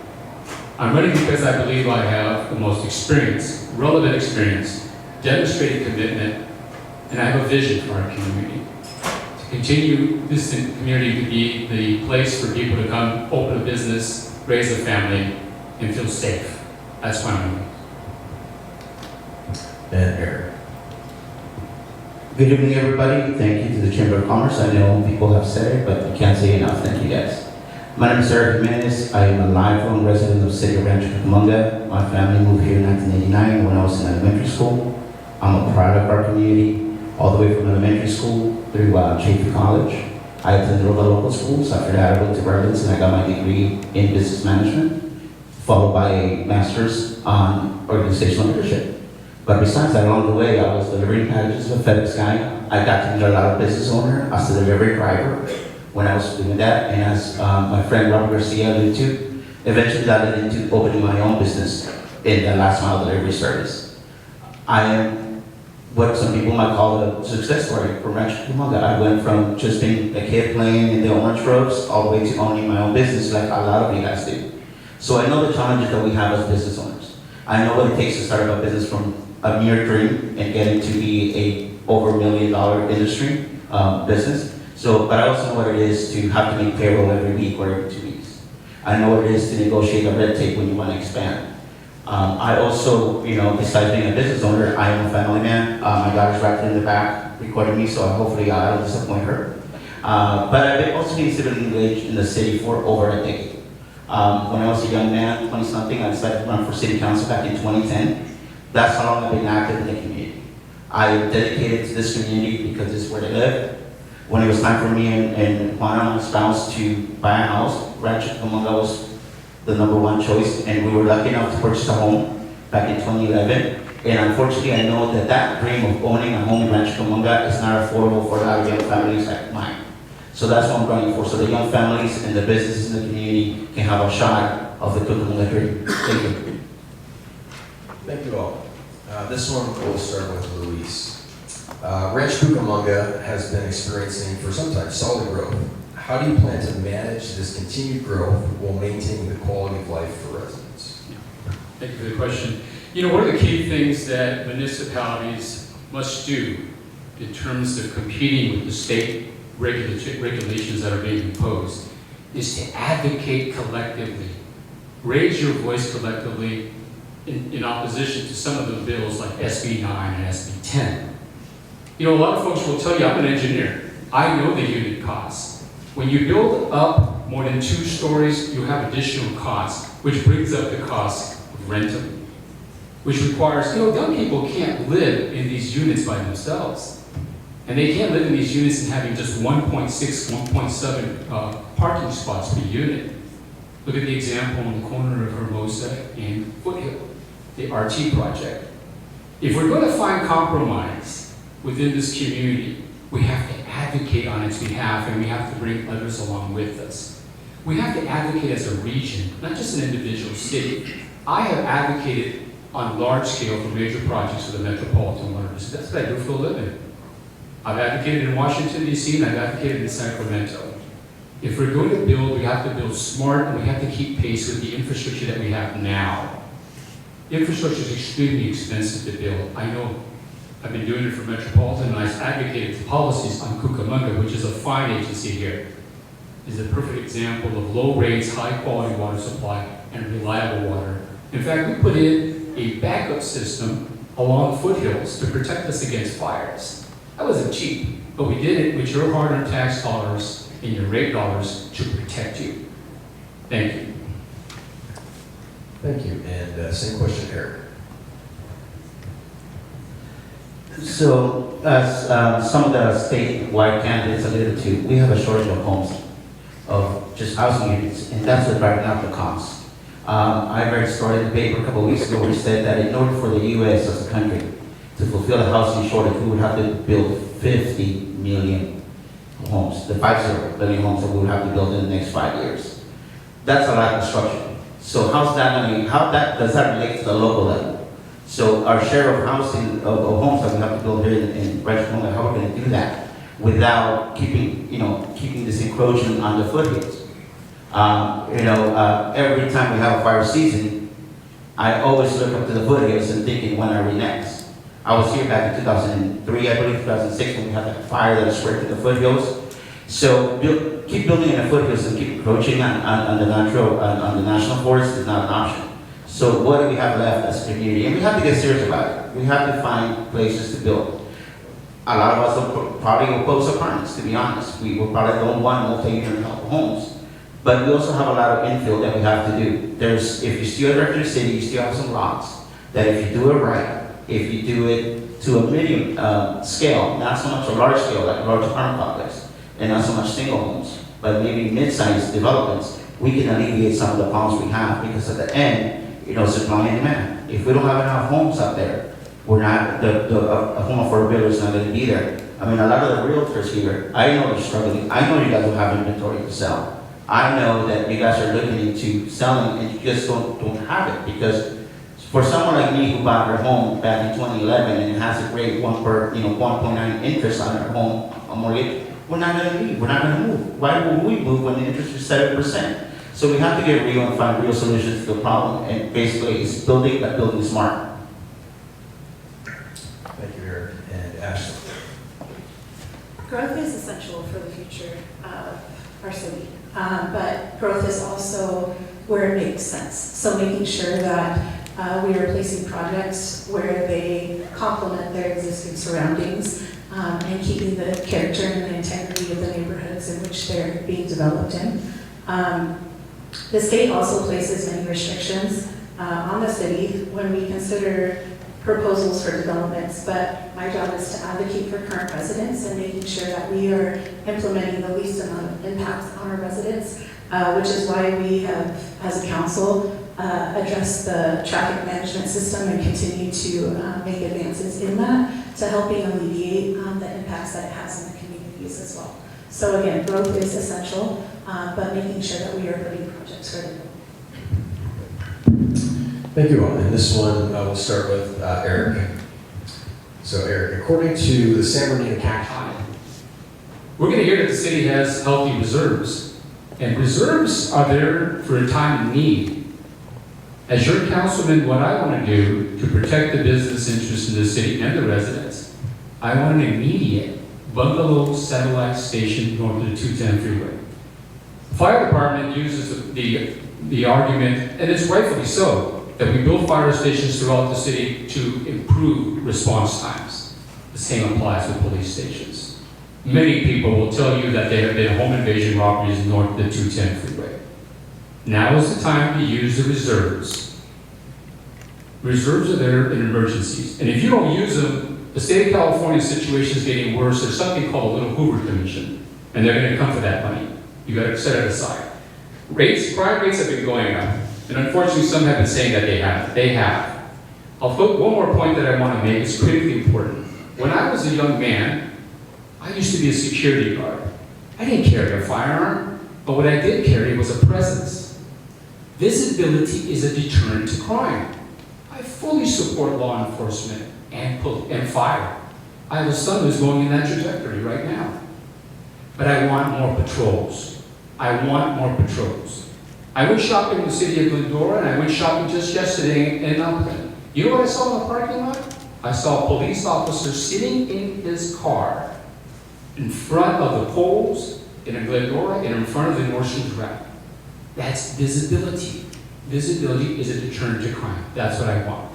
I'm running because I believe I have the most experience, relevant experience, demonstrated commitment, and I have a vision for our community. To continue this community to be the place for people to come, open a business, raise a family, and feel safe. That's why I'm running. And Eric. Good evening, everybody. Thank you to the Chamber of Commerce. I know people have said it, but I can't say enough. Thank you, guys. My name is Eric Jimenez. I am a lifelong resident of the city of Rancho Cucamonga. My family moved here in 1989 when I was in elementary school. I'm a product of our community, all the way from elementary school through Chaffey College. I attended all the local schools. After that, I went to Berlin's and I got my degree in business management, followed by a master's on organizational leadership. But besides that, along the way, I was delivering packages with FedEx guy. I got to meet a lot of business owners as a delivery driver when I was doing that. And as my friend Robert Garcia alluded to, eventually that led into opening my own business in the last mile delivery service. I am what some people might call a success story from Rancho Cucamonga. I went from just being a kid playing in the orange groves all the way to owning my own business like a lot of you guys do. So I know the challenges that we have as business owners. I know what it takes to start up a business from a mere dream and getting to be a over $1 million industry business. So, but I also know what it is to have to make payroll every week or every 2 weeks. I know what it is to negotiate a red tape when you want to expand. I also, besides being a business owner, I am a family man. My daughter's right in the back recording me, so hopefully I don't disappoint her. But I've also been civilly engaged in the city for over a decade. When I was a young man, 20-something, I decided to run for city council back in 2010. That's how long I've been active in the community. I am dedicated to this community because this is where I live. When it was time for me and Juana, my spouse, to buy a house, Rancho Cucamonga was the #1 choice, and we were lucky enough to purchase a home back in 2011. And unfortunately, I know that dream of owning a home in Rancho Cucamonga is not affordable for a lot of young families like mine. So that's what I'm running for, so the young families and the businesses in the community can have a shot of the Cucamonga dream. Thank you. Thank you all. This one we'll start with Luis. Rancho Cucamonga has been experiencing for some time solid growth. How do you plan to manage this continued growth while maintaining the quality of life for residents? Thank you for the question. One of the key things that municipalities must do in terms of competing with the state regulations that are being imposed is to advocate collectively. Raise your voice collectively in opposition to some of the bills like SB 9 and SB 10. A lot of folks will tell you, I'm an engineer. I know the unit costs. When you build up more than 2 stories, you have additional costs, which brings up the cost of rental, which requires, young people can't live in these units by themselves. And they can't live in these units and having just 1.6, 1.7 parking spots per unit. Look at the example on the corner of Hermosa and Foothill, the RT project. If we're going to find compromise within this community, we have to advocate on its behalf, and we have to bring others along with us. We have to advocate as a region, not just an individual city. I have advocated on large scale for major projects for the metropolitan water district. That's what I do for a living. I've advocated in Washington, D.C., and I've advocated in Sacramento. If we're going to build, we have to build smart, and we have to keep pace with the infrastructure that we have now. Infrastructure is extremely expensive to build. I know. I've been doing it for Metropolitan, and I've advocated policies on Cucamonga, which is a fine agency here. Is a perfect example of low rates, high quality water supply, and reliable water. In fact, we put in a backup system along the foothills to protect us against fires. That wasn't cheap, but we did it with your hard-earned tax dollars and your rate dollars to protect you. Thank you. Thank you. And same question, Eric. So, as some of the statewide candidates alluded to, we have a shortage of homes, of just housing units, and that's what's driving up the cost. I read a story in the paper a couple of weeks ago which said that in order for the U.S. as a country to fulfill the housing shortage, we would have to build 50 million homes, the 50 million homes that we would have to build in the next 5 years. That's a lot of construction. So how's that going to, does that relate to the local level? So our share of housing, of homes that we have to build here in Rancho Cucamonga, how are we going to do that without keeping this encroachment on the foothills? Every time we have a fire season, I always look up to the foothills and thinking, when are we next? I was here back in 2003, I believe 2006, when we had that fire that spread to the foothills. So keep building in the foothills and keep encroaching on the national forest is not an option. So what do we have left as a community? And we have to get serious about it. We have to find places to build. A lot of us will probably oppose apartments, to be honest. We will probably don't want multi-unit homes. But we also have a lot of infill that we have to do. If you still live in the city, you still have some lots that if you do it right, if you do it to a medium scale, not so much a large scale like a large apartment complex, and not so much single homes, but maybe mid-sized developments, we can alleviate some of the problems we have, because at the end, supply and demand. If we don't have enough homes up there, we're not, the home affordability is not going to be there. I mean, a lot of the realtors here, I know they're struggling. I know you guys don't have inventory to sell. I know that you guys are looking into selling and you just don't have it, because for someone like me who bought their home back in 2011 and has a great 1.9 interest on their home, a mortgage, we're not going to leave. We're not going to move. Why would we move when the interest is 7%? So we have to get real and find real solutions to the problem, and basically it's building, but building smart. Thank you, Eric. And Ashley. Growth is essential for the future of our city, but growth is also where it makes sense. So making sure that we are placing projects where they complement their existing surroundings, and keeping the character and the integrity of the neighborhoods in which they're being developed in. The state also places many restrictions on the city when we consider proposals for developments, but my job is to advocate for current residents and making sure that we are implementing the least amount of impact on our residents, which is why we have, as a council, addressed the traffic management system and continue to make advances in that to helping alleviate the impacts that it has in the communities as well. So again, growth is essential, but making sure that we are putting projects for them. Thank you all. And this one, we'll start with Eric. So Eric, according to the San Bernardino County, We're going to hear that the city has healthy reserves, and reserves are there for a time of need. As your councilman, what I want to do to protect the business interests of the city and the residents, I want an immediate bungalow satellite station north of the 210 freeway. The fire department uses the argument, and it's rightfully so, that we build fire stations throughout the city to improve response times. The same applies with police stations. Many people will tell you that there have been home invasion robberies north of the 210 freeway. Now is the time to use the reserves. Reserves are there in emergencies. And if you don't use them, the state of California's situation is getting worse. There's something called a Little Hoover Commission, and they're going to come for that money. You got to set it aside. Crime rates have been going up. And unfortunately, some have been saying that they haven't. They have. I'll put one more point that I want to make. It's critically important. When I was a young man, I used to be a security guard. I didn't carry a firearm, but what I did carry was a presence. Visibility is a deterrent to crime. I fully support law enforcement and fire. I have a son who's going in that trajectory right now. But I want more patrols. I want more patrols. I went shopping in the city of Glendora, and I went shopping just yesterday in Upland. You know what I saw in the parking lot? I saw a police officer sitting in his car in front of the poles in Glendora and in front of the North Shore Drive. That's visibility. Visibility is a deterrent to crime. That's what I want.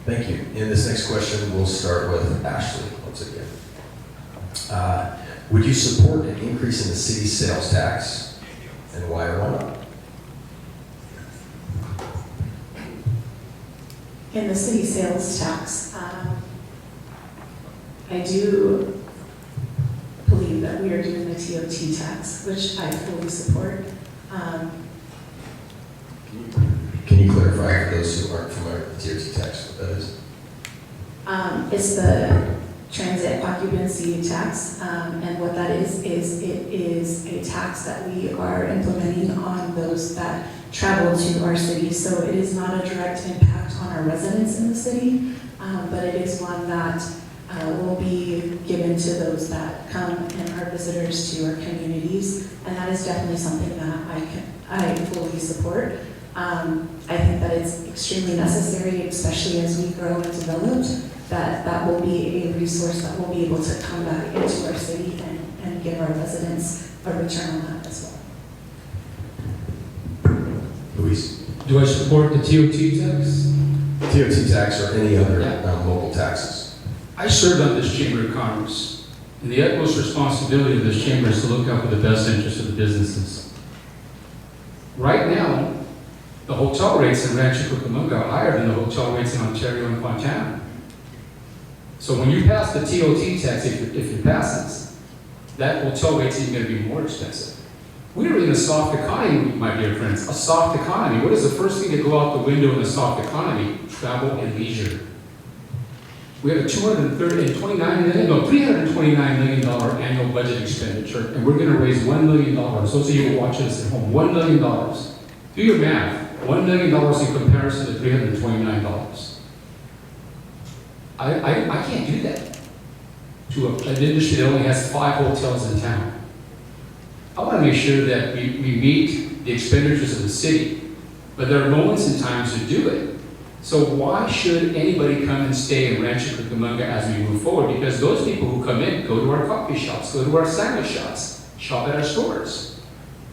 Thank you. And this next question, we'll start with Ashley once again. Would you support an increase in the city's sales tax, and why or why not? In the city sales tax, I do believe that we are doing the TOT tax, which I fully support. Can you clarify for those who aren't familiar with the TOT tax, what that is? It's the transit occupancy tax, and what that is it is a tax that we are implementing on those that travel to our city. So it is not a direct impact on our residents in the city, but it is one that will be given to those that come and are visitors to our communities, and that is definitely something that I fully support. I think that it's extremely necessary, especially as we grow and develop, that will be a resource that will be able to come back into our city and give our residents a return on that as well. Luis? Do I support the TOT tax? TOT tax or any other Yeah. local taxes? I served on this Chamber of Commerce, and the utmost responsibility of this chamber is to look out for the best interests of the businesses. Right now, the hotel rates in Rancho Cucamonga are higher than the hotel rates in Ontario and Fontana. So when you pass the TOT tax, if you pass this, that hotel rate's even going to be more expensive. We are in a soft economy, my dear friends, a soft economy. What is the first thing to go out the window in a soft economy? Travel and leisure. We have a $329 million annual budget expenditure, and we're going to raise $1 million. Those of you who are watching this at home, $1 million. Do your math. $1 million in comparison to $329. I can't do that to an industry that only has 5 hotels in town. I want to make sure that we meet the expenditures of the city, but there are moments and times to do it. So why should anybody come and stay in Rancho Cucamonga as we move forward? Because those people who come in go to our coffee shops, go to our sandwich shops, shop at our stores.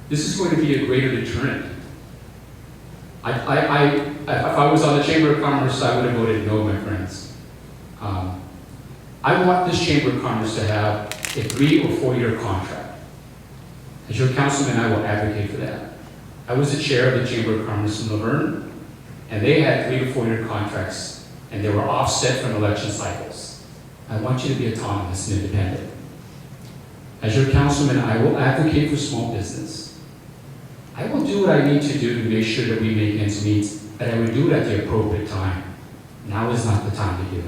This is going to be a greater deterrent. If I was on the Chamber of Commerce, I would have voted no, my friends. I want this Chamber of Commerce to have a 3 or 4 year contract. As your councilman, I will advocate for that. I was the chair of the Chamber of Commerce in Laverne, and they had 3 to 4 year contracts, and they were offset from election cycles. I want you to be autonomous and independent. As your councilman, I will advocate for small business. I will do what I need to do to make sure that we make ends meet, but I will do it at the appropriate time. Now is not the time to do it.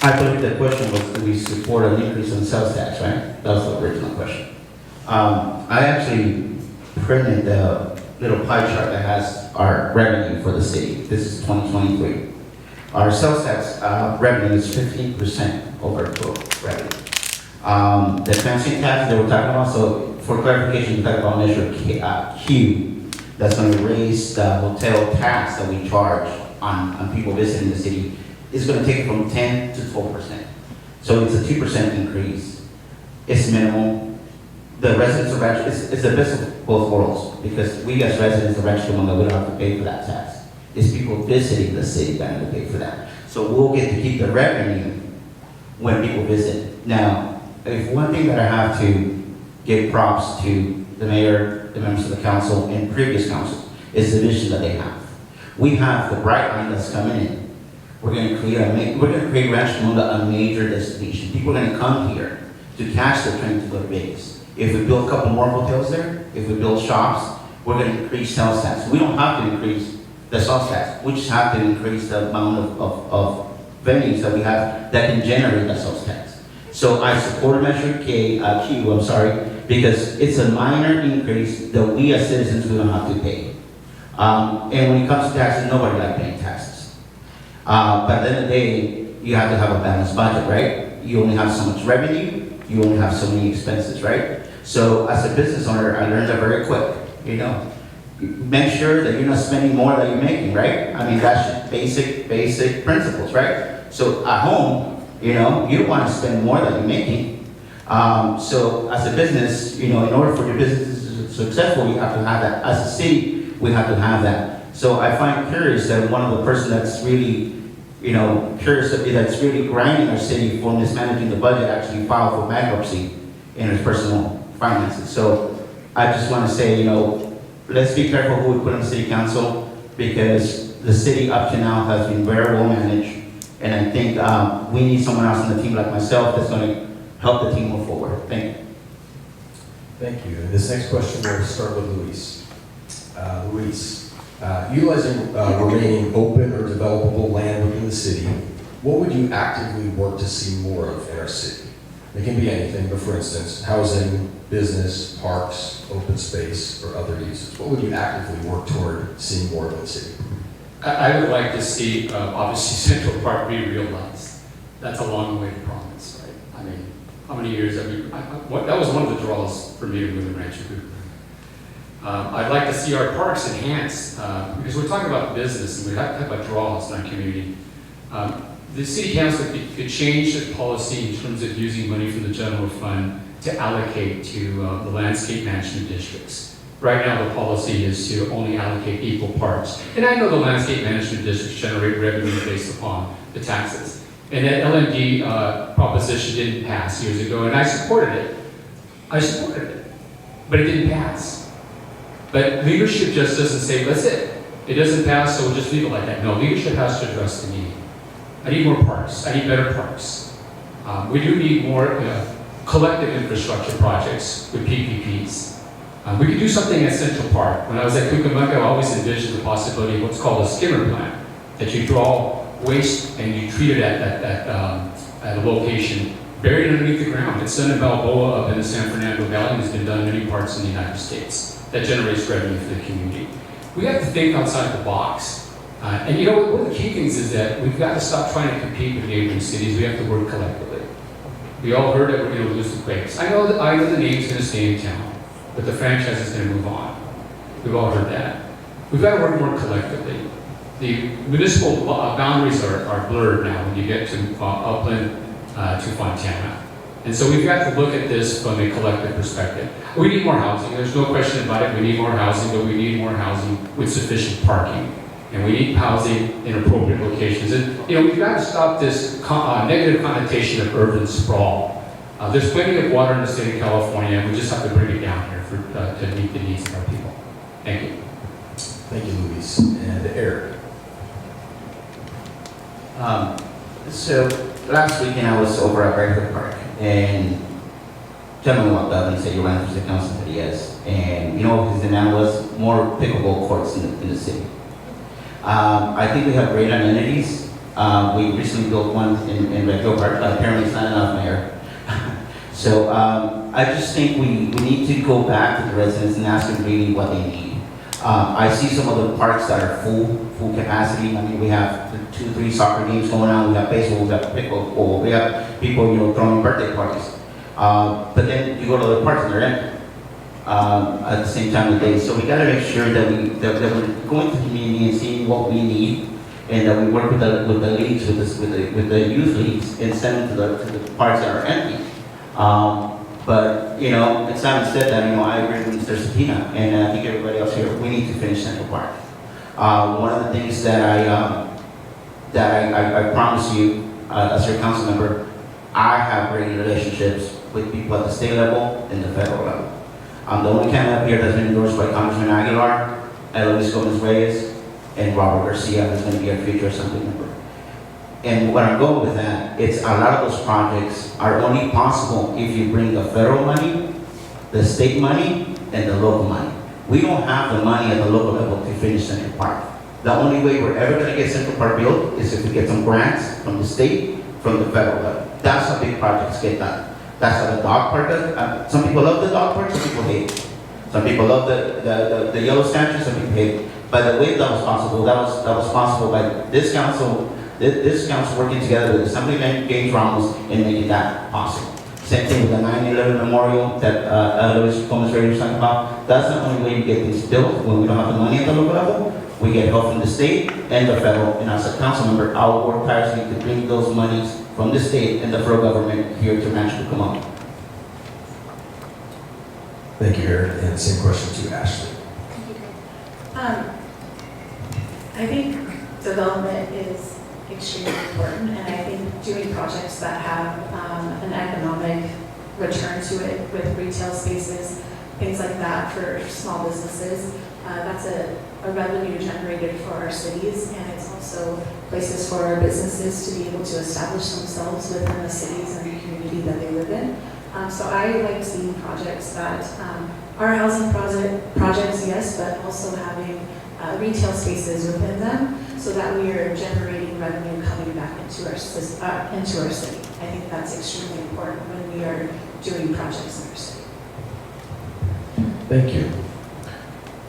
I believe the question was, do we support an increase in sales tax, right? That was the original question. I actually printed the little pie chart that has our revenue for the city. This is 2023. Our sales tax revenue is 15% over total revenue. The fencing tax that we're talking about, so for clarification, we're talking about Measure Q, that's going to raise the hotel tax that we charge on people visiting the city. It's going to take it from 10 to 12%. So it's a 2% increase. It's minimal. The residents of Rancho, it's the best of both worlds, because we as residents of Rancho Cucamonga, we don't have to pay for that tax. It's people visiting the city that have to pay for that. So we'll get to keep the revenue when people visit. Now, if one thing that I have to give props to the mayor, the members of the council, and previous council, is the vision that they have. We have the bright line that's coming in. We're going to create Rancho Cucamonga a major destination. People are going to come here to catch the train to go to Vegas. If we build a couple more hotels there, if we build shops, we're going to increase sales tax. We don't have to increase the sales tax. We just have to increase the amount of venues that we have that can generate that sales tax. So I support Measure Q, because it's a minor increase that we as citizens, we don't have to pay. And when it comes to taxes, nobody likes paying taxes. But at the end of the day, you have to have a balanced budget, right? You only have so much revenue, you only have so many expenses, right? So as a business owner, I learned that very quick, you know. Make sure that you're not spending more than you're making, right? I mean, that's just basic principles, right? So at home, you know, you don't want to spend more than you're making. So as a business, you know, in order for your business to be successful, you have to have that. As a city, we have to have that. So I find curious that one of the person that's really, you know, curious that's really grinding our city for mismanaging the budget actually filed for bankruptcy in his personal finances. So I just want to say, you know, let's be careful who we put on the city council, because the city up to now has been very well managed, and I think we need someone else on the team like myself that's going to help the team move forward. Thank you. Thank you. And this next question will start with Luis. Luis, utilizing remaining open or developable land within the city, what would you actively work to see more of in our city? It can be anything, but for instance, housing, business, parks, open space, or other uses. What would you actively work toward seeing more of in the city? I would like to see, obviously, Central Park be realized. That's a long way to promise, right? I mean, how many years have we, that was one of the draws for me to move to Rancho Cucamonga. I'd like to see our parks enhanced, because we're talking about business and we have to talk about draws in our community. The city council could change the policy in terms of using money from the general fund to allocate to the landscape management districts. Right now, the policy is to only allocate equal parts. And I know the landscape management districts generate revenue based upon the taxes. And that LMD proposition didn't pass years ago, and I supported it. But it didn't pass. But leadership just doesn't say, that's it. It doesn't pass, so we'll just leave it like that. No, leadership has to address the need. I need more parks. I need better parks. We do need more collective infrastructure projects with PPPs. We could do something at Central Park. When I was at Cucamonga, I always envisioned the possibility of what's called a skimmer plant, that you draw waste and you treat it at a location buried underneath the ground. It's done in Balboa up in the San Fernando Valley, and it's been done in many parts in the United States. That generates revenue for the community. We have to think outside the box. And you know, one of the key things is that we've got to stop trying to compete with neighboring cities. We have to work collectively. We all heard that we're going to lose the Quakes. I know the name's going to stay in town, but the franchise is going to move on. We've all heard that. We've got to work more collectively. The municipal boundaries are blurred now when you get to Upland to Fontana. And so we've got to look at this from a collective perspective. We need more housing. There's no question about it. We need more housing, but we need more housing with sufficient parking. And we need housing in appropriate locations. And you know, we've got to stop this negative connotation of urban sprawl. There's plenty of water in the state of California, and we just have to bring it down here to meet the needs of our people. Thank you. Thank you, Luis. And Eric. So last weekend I was over at Rancho Park, and a gentleman walked up and said, "You ran for city council?" I said, "Yes." And you know what his demand was? More pickleball courts in the city. I think we have great amenities. We recently built one in Rancho Park, but apparently it's not enough, Mayor. So I just think we need to go back to the residents and ask them really what they need. I see some of the parks that are full capacity. I mean, we have 2-3 soccer games going on. We have baseball, we have pickleball, we have people, you know, throwing birthday parties. But then you go to other parks and they're empty at the same time of the day. So we got to make sure that we're going to the community and seeing what we need, and that we work with the leagues, with the youth leagues, and send them to the parks that are empty. But you know, it's not said that, you know, I agree with Mr. Sapina, and I think everybody else here, we need to finish Central Park. One of the things that I promise you, as your council member, I have great relationships with people at the state level and the federal level. I'm the only candidate up here that's been endorsed by Congressman Aguilar, Eloise Gomez-Reyes, and Robert Garcia, who's going to be our future assembly member. And what I'm going with that, it's a lot of those projects are only possible if you bring the federal money, the state money, and the local money. We don't have the money at the local level to finish Central Park. The only way we're ever going to get Central Park built is if we get some grants from the state, from the federal level. That's how big projects get done. That's how the dog park does. Some people love the dog park, some people hate it. Some people love the yellow statue, some people hate it. By the way that was possible, that was possible by this council working together with Assembly Games Ramos and making that possible. Same thing with the 9/11 memorial that Luis Gomez Radio was talking about. That's the only way you get things built when we don't have the money at the local level. We get help from the state and the federal, and as a council member, I'll work tirelessly to bring those monies from the state and the federal government here to Rancho Cucamonga. Thank you, Eric. And same question to Ashley. I think development is extremely important, and I think doing projects that have an economic return to it with retail spaces, things like that for small businesses, that's a revenue generated for our cities, and it's also places for our businesses to be able to establish themselves within the cities and the community that they live in. So I like seeing projects that are housing projects, yes, but also having retail spaces within them, so that we are generating revenue coming back into our city. I think that's extremely important when we are doing projects in our city. Thank you.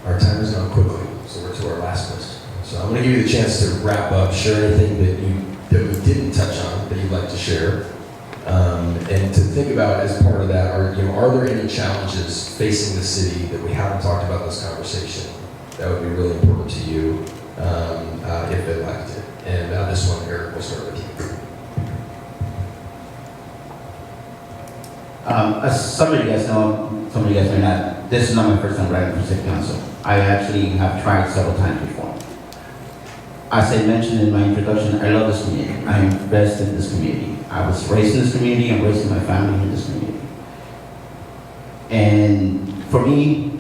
Our time has gone quickly, so we're to our last question. So I'm going to give you the chance to wrap up, share anything that we didn't touch on that you'd like to share, and to think about as part of that, are there any challenges facing the city that we haven't talked about in this conversation that would be really important to you if elected? And this one, Eric, we'll start with you. As some of you guys know, some of you guys may not, this is not my first time running for city council. I actually have tried several times before. As I mentioned in my introduction, I love this community. I am invested in this community. I was raised in this community, I'm raising my family in this community. And for me,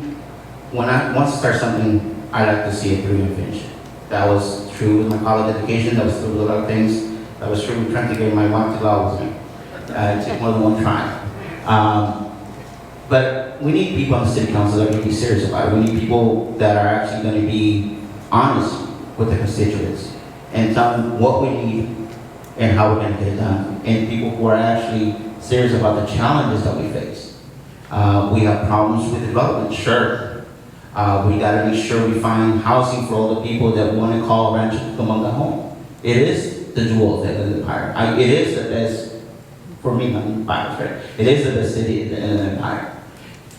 when I want to start something, I like to see it through and finish it. That was true with my college education, that was true with a lot of things. That was true with trying to get my wife to law with me. It took more than one try. But we need people on the city council that are going to be serious about it. We need people that are actually going to be honest with the constituents and tell them what we need and how we're going to get it done. And people who are actually serious about the challenges that we face. We have problems with development, sure. We got to make sure we find housing for all the people that want to call Rancho Cucamonga home. It is the jewel of the empire. It is the best, for me, I'm biased, right? It is the best city in the empire.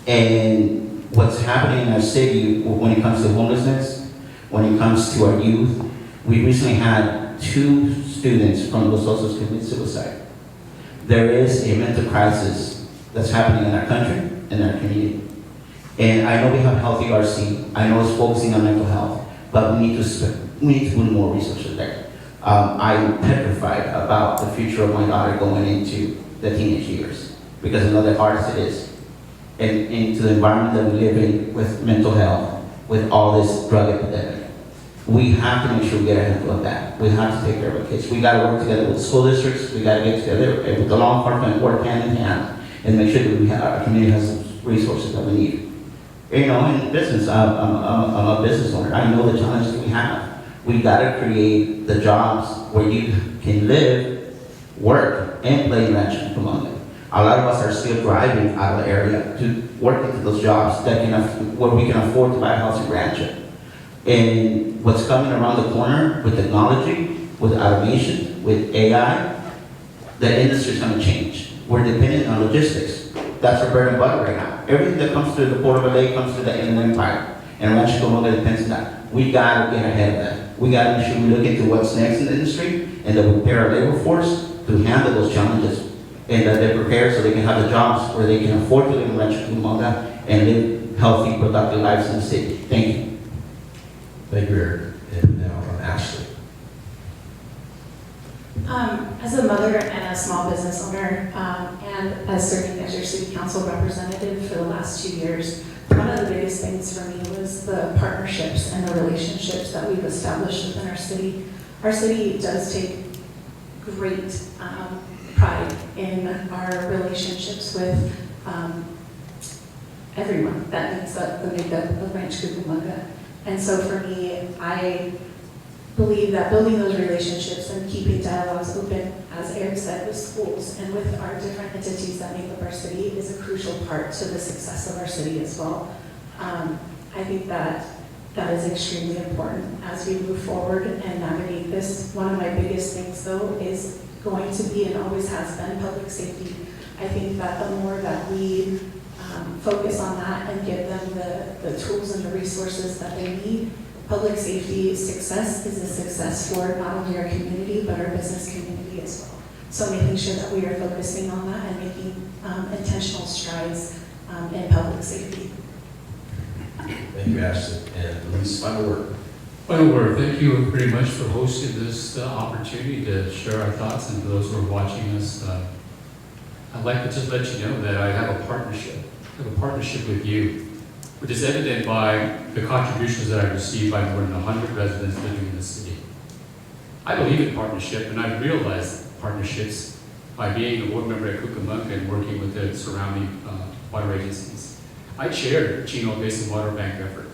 And what's happening in our city when it comes to homelessness, when it comes to our youth, we recently had 2 students from Los Osos commit suicide. There is a mental crisis that's happening in our country, in our community. And I know we have Healthy RC, I know it's focusing on mental health, but we need to put more resources there. I'm petrified about the future of my daughter going into the teenage years, because I know the hardest it is. And into the environment that we live in with mental health, with all this drug epidemic. We have to make sure we get a handle on that. We have to take care of our kids. We got to work together with the school districts. We got to get together with the law enforcement, work hand in hand, and make sure that our community has the resources that we need. You know, in business, I'm a business owner. I know the challenges we have. We got to create the jobs where you can live, work, and play in Rancho Cucamonga. A lot of us are still driving out of the area to work into those jobs that where we can afford to buy a house in Rancho. And what's coming around the corner with technology, with automation, with AI, the industry is going to change. We're dependent on logistics. That's our bread and butter right now. Everything that comes through the Port of LA comes through the Inland Empire. And Rancho Cucamonga depends on that. We got to get ahead of that. We got to make sure we look into what's next in the industry and that we prepare our labor force to handle those challenges. And that they're prepared so they can have the jobs where they can afford to live in Rancho Cucamonga and live healthy, productive lives in the city. Thank you. Thank you, Eric. And now Ashley. As a mother and a small business owner, and as serving as your city council representative for the last 2 years, one of the biggest things for me was the partnerships and the relationships that we've established within our city. Our city does take great pride in our relationships with everyone that makes up the makeup of Rancho Cucamonga. And so for me, I believe that building those relationships and keeping dialogues open, as Eric said, with schools and with our different entities that make up our city is a crucial part to the success of our city as well. I think that That is extremely important as we move forward and navigate this. One of my biggest things, though, is going to be and always has been public safety. I think that the more that we focus on that and give them the tools and the resources that they need, public safety success is a success for not only our community, but our business community as well. So making sure that we are focusing on that and making intentional strides in public safety. Thank you, Ashley. And Luis, final word. Final word. Thank you very much for hosting this opportunity to share our thoughts, and for those who are watching us, I'd like to just let you know that I have a partnership. I have a partnership with you, which is evident by the contributions that I received by more than 100 residents living in the city. I believe in partnership, and I've realized partnerships by being a board member at Cucamonga and working with the surrounding water agencies. I chaired the Chino Basin Water Bank effort,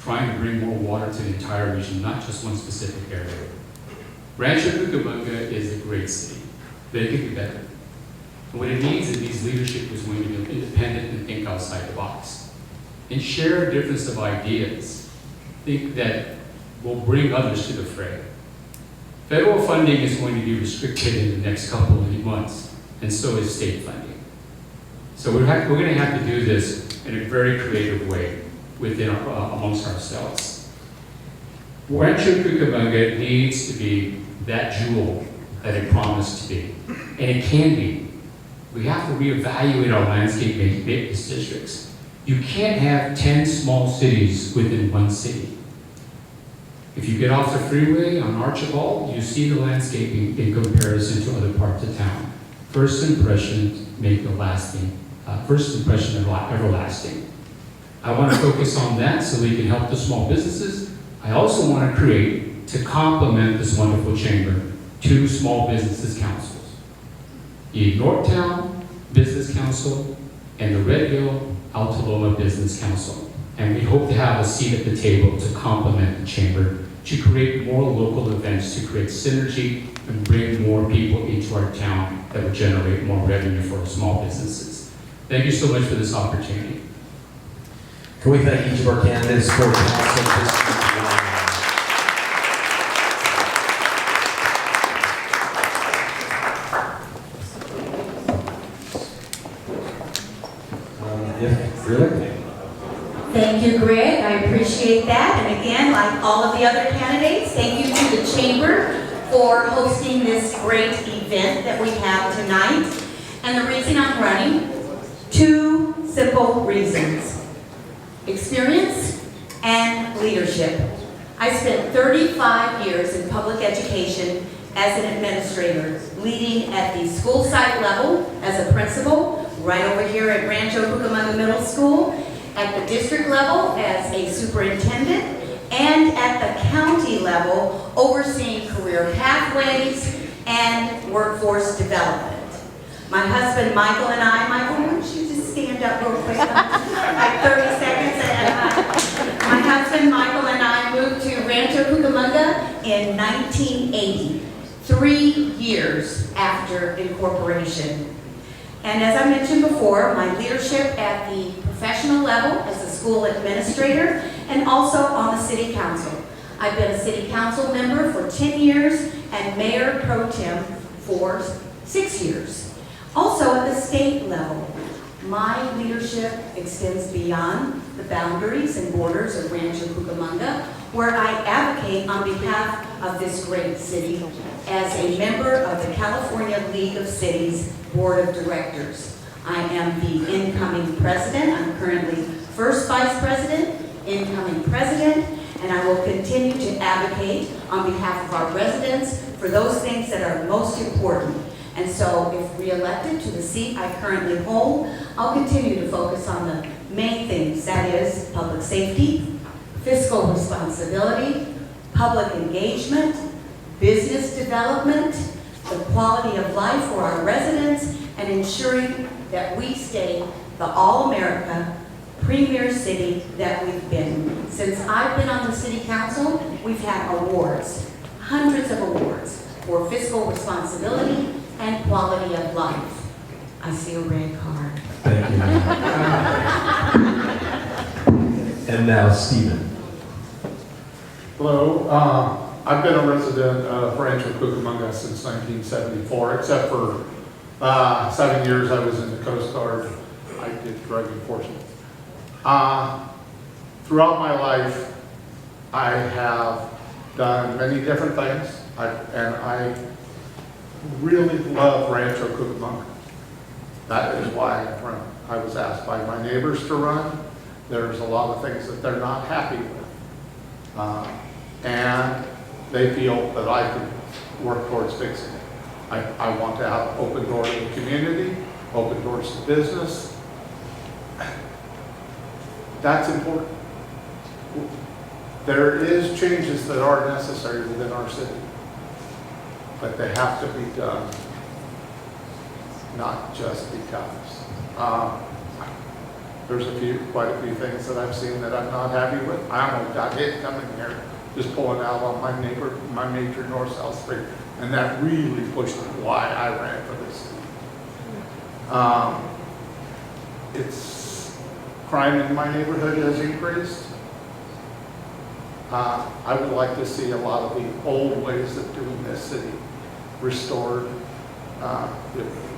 trying to bring more water to the entire region, not just one specific area. Rancho Cucamonga is a great city, but it could be better. And what it needs is these leadership is going to be independent and think outside the box, and share a difference of ideas, think that will bring others to the fray. Federal funding is going to be restricted in the next couple of months, and so is state funding. So we're going to have to do this in a very creative way within amongst ourselves. Rancho Cucamonga needs to be that jewel that it promised to be, and it can be. We have to reevaluate our landscape maintenance districts. You can't have 10 small cities within one city. If you get off the freeway on Archibald, you see the landscaping in comparison to other parts of town. First impressions make the lasting, first impression everlasting. I want to focus on that so we can help the small businesses. I also want to create, to complement this wonderful chamber, 2 small businesses councils. The Northtown Business Council and the Red Hill Altaloma Business Council. And we hope to have a seat at the table to complement the chamber, to create more local events, to create synergy and bring more people into our town that would generate more revenue for our small businesses. Thank you so much for this opportunity. Can we thank each of our candidates for council district 1? Really? Thank you, Greg. I appreciate that. And again, like all of the other candidates, thank you to the Chamber for hosting this great event that we have tonight. And the reason I'm running, 2 simple reasons: experience and leadership. I spent 35 years in public education as an administrator, leading at the school site level as a principal, right over here at Rancho Cucamonga Middle School, at the district level as a superintendent, and at the county level overseeing career pathways and workforce development. My husband Michael and I, Michael, why don't you just stand up real quick, like 30 seconds ahead. My husband Michael and I moved to Rancho Cucamonga in 1980, 3 years after incorporation. And as I mentioned before, my leadership at the professional level as a school administrator and also on the city council. I've been a city council member for 10 years and mayor pro tem for 6 years. Also at the state level, my leadership extends beyond the boundaries and borders of Rancho Cucamonga, where I advocate on behalf of this great city as a member of the California League of Cities Board of Directors. I am the incoming president. I'm currently first vice president, incoming president, and I will continue to advocate on behalf of our residents for those things that are most important. And so if re-elected to the seat I currently hold, I'll continue to focus on the main things, that is public safety, fiscal responsibility, public engagement, business development, the quality of life for our residents, and ensuring that we stay the all-America premier city that we've been. Since I've been on the city council, we've had awards, hundreds of awards for fiscal responsibility and quality of life. I see a red card. Thank you. And now, Stephen. Hello. I've been a resident of Rancho Cucamonga since 1974, except for 7 years I was in the Coast Guard. I did drug enforcement. Throughout my life, I have done many different things, and I really love Rancho Cucamonga. That is why I run. I was asked by my neighbors to run. There's a lot of things that they're not happy with. And they feel that I can work towards fixing it. I want to have open doors to the community, open doors to business. That's important. There is changes that are necessary within our city, but they have to be done, not just because. There's quite a few things that I've seen that I'm not happy with. I almost got hit coming here, just pulling out on my major north-south street, and that really pushed why I ran for this city. Crime in my neighborhood has increased. I would like to see a lot of the old ways of doing this city restored.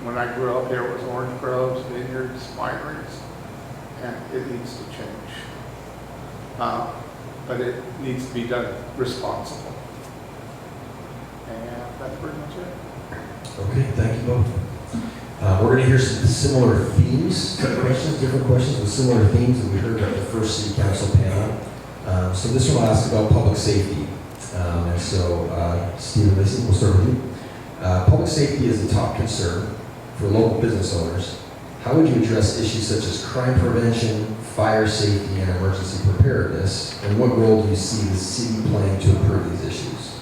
When I grew up here, it was orange groves, vineyards, wineries, and it needs to change. But it needs to be done responsibly. And that's pretty much it. Okay, thank you both. We're going to hear some similar themes, different questions with similar themes that we heard at the first City Council panel. So this one will ask about public safety. And so, Stephen Lacey, we'll start with you. Public safety is a top concern for local business owners. How would you address issues such as crime prevention, fire safety, and emergency preparedness? And what role do you see the city playing to improve these issues?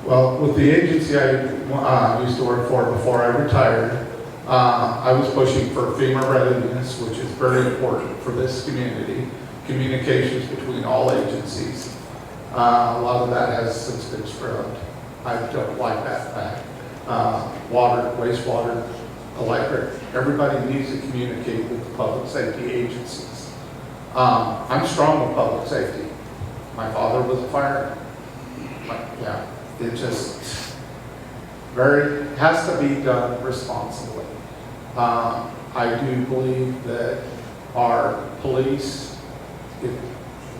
Well, with the agency I used to work for before I retired, I was pushing for FEMA readiness, which is very important for this community. Communications between all agencies. A lot of that has since been scrubbed. I don't like that fact. Water, wastewater, electric, everybody needs to communicate with the public safety agencies. I'm strong with public safety. My father was a fireman. Yeah, it just has to be done responsibly. I do believe that our police,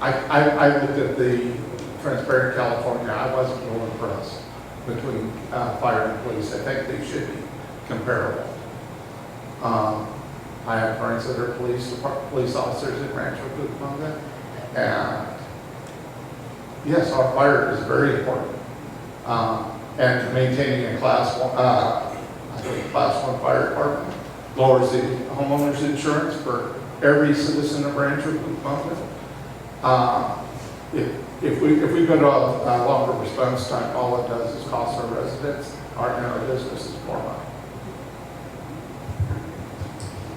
I looked at the Transparent California, I wasn't real impressed between fire and police. I think they should be comparable. I have friends that are police officers in Rancho Cucamonga, and yes, our fire is very important. And maintaining a class 1 fire department lowers the homeowner's insurance for every citizen of Rancho Cucamonga. If we go to a longer response time, all it does is cost our residents, our businesses more money.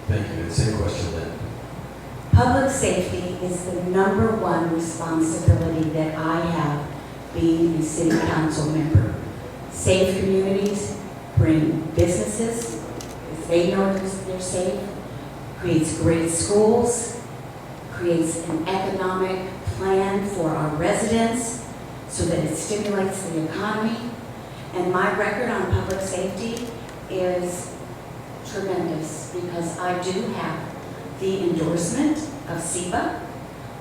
Thank you. The same question then. Public safety is the #1 responsibility that I have being a city council member. Safe communities bring businesses, if they know they're safe, creates great schools, creates an economic plan for our residents so that it stimulates the economy. And my record on public safety is tremendous because I do have the endorsement of SEBA,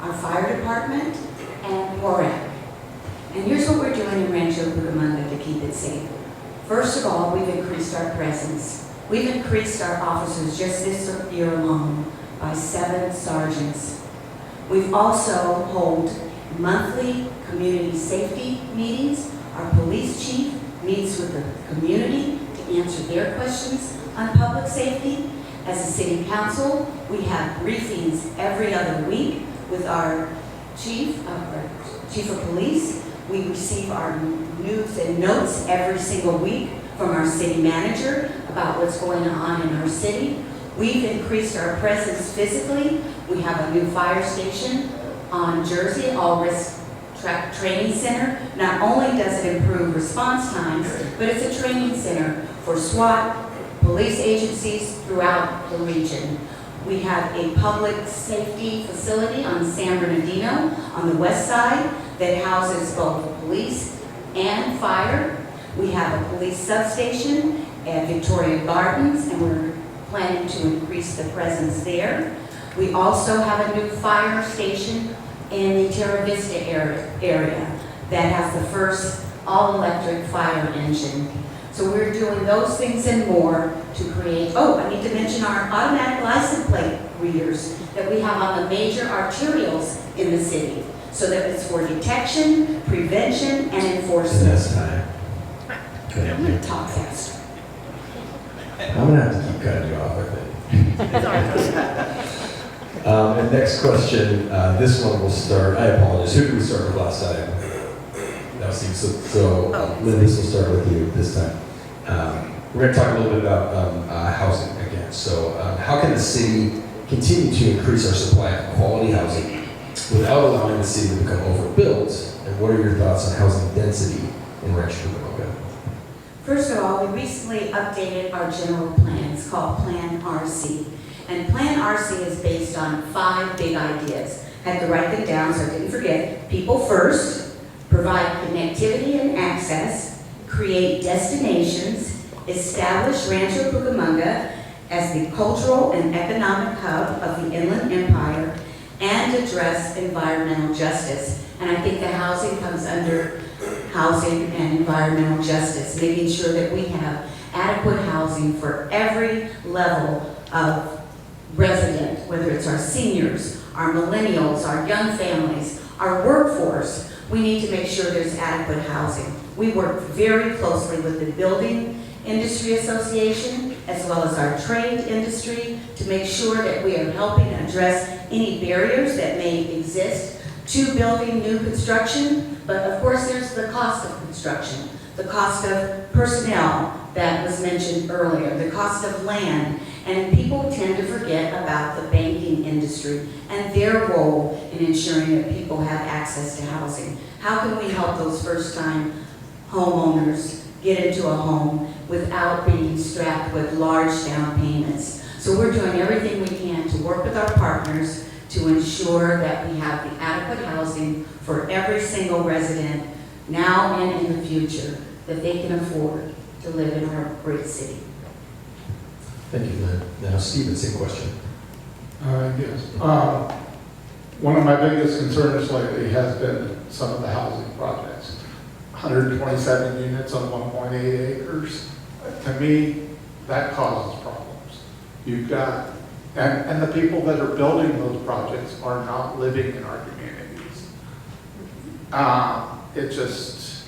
our fire department, and PORAC. And here's what we're doing in Rancho Cucamonga to keep it safe. First of all, we've increased our presence. We've increased our officers just this year alone by 7 sergeants. We've also hold monthly community safety meetings. Our police chief meets with the community to answer their questions on public safety. As a city council, we have briefings every other week with our chief of police. We receive our news and notes every single week from our city manager about what's going on in our city. We've increased our presence physically. We have a new fire station on Jersey, all-risk training center. Not only does it improve response times, but it's a training center for SWAT, police agencies throughout the region. We have a public safety facility on San Bernardino on the west side that houses both police and fire. We have a police substation at Victoria Gardens, and we're planning to increase the presence there. We also have a new fire station in the Terra Vista area that has the first all-electric fire engine. So we're doing those things and more to create, oh, I need to mention our automatic license plate readers that we have on the major arterials in the city, so that it's for detection, prevention, and enforcement. That's time. I'm gonna talk faster. I'm gonna have to keep cutting you off, I think. And next question, this one will start, I apologize, who did we start with last time? No, Steve, so Lynn, this will start with you this time. We're gonna talk a little bit about housing again. So how can the city continue to increase our supply of quality housing without allowing the city to become overbuilt? And what are your thoughts on housing density in Rancho Cucamonga? First of all, we recently updated our general plan. It's called Plan RC. And Plan RC is based on 5 big ideas. I had to write them down so I didn't forget. People first, provide connectivity and access, create destinations, establish Rancho Cucamonga as the cultural and economic hub of the Inland Empire, and address environmental justice. And I think the housing comes under housing and environmental justice, making sure that we have adequate housing for every level of resident, whether it's our seniors, our millennials, our young families, our workforce. We need to make sure there's adequate housing. We work very closely with the Building Industry Association as well as our trade industry to make sure that we are helping address any barriers that may exist to building new construction. But of course there's the cost of construction, the cost of personnel that was mentioned earlier, the cost of land, and people tend to forget about the banking industry and their role in ensuring that people have access to housing. How can we help those first-time homeowners get into a home without being strapped with large down payments? So we're doing everything we can to work with our partners to ensure that we have the adequate housing for every single resident now and in the future that they can afford to live in our great city. Thank you, Lynn. Now, Stephen, same question. Yes. One of my biggest concerns lately has been some of the housing projects. 127 units on 1.8 acres. To me, that causes problems. You've got, and the people that are building those projects are not living in our communities. It just,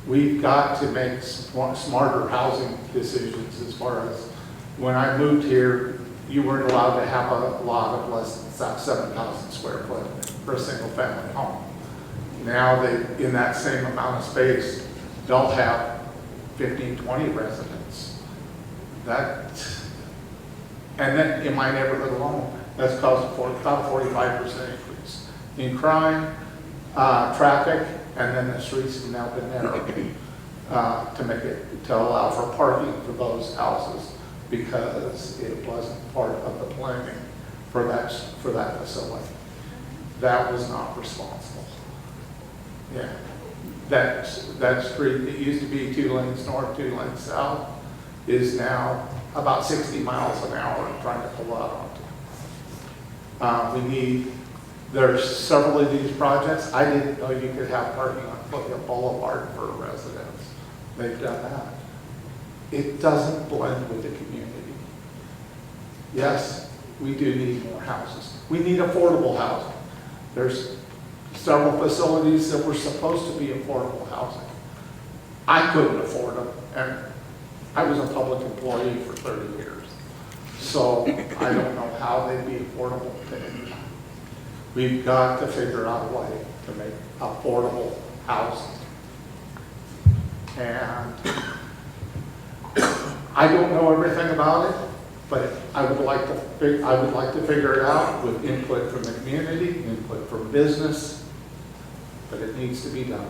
we've got to make smarter housing decisions as far as, when I moved here, you weren't allowed to have a lot of less than 7,000 square foot for a single family home. Now they, in that same amount of space, they'll have 15, 20 residents. That, and then in my neighborhood alone, that's caused about a 45% increase in crime, traffic, and then the streets have now been narrowed to allow for parking for those houses, because it wasn't part of the planning for that facility. That was not responsible. Yeah, that street that used to be 2 lanes north, 2 lanes south is now about 60 miles an hour trying to pull out onto. There's several of these projects. I didn't know you could have parking on Foothill Boulevard for residents. They've done that. It doesn't blend with the community. Yes, we do need more houses. We need affordable housing. There's several facilities that were supposed to be affordable housing. I couldn't afford them, and I was a public employee for 30 years. So I don't know how they'd be affordable to anyone. We've got to figure out a way to make affordable housing. And I don't know everything about it, but I would like to figure it out with input from the community, input from business, but it needs to be done.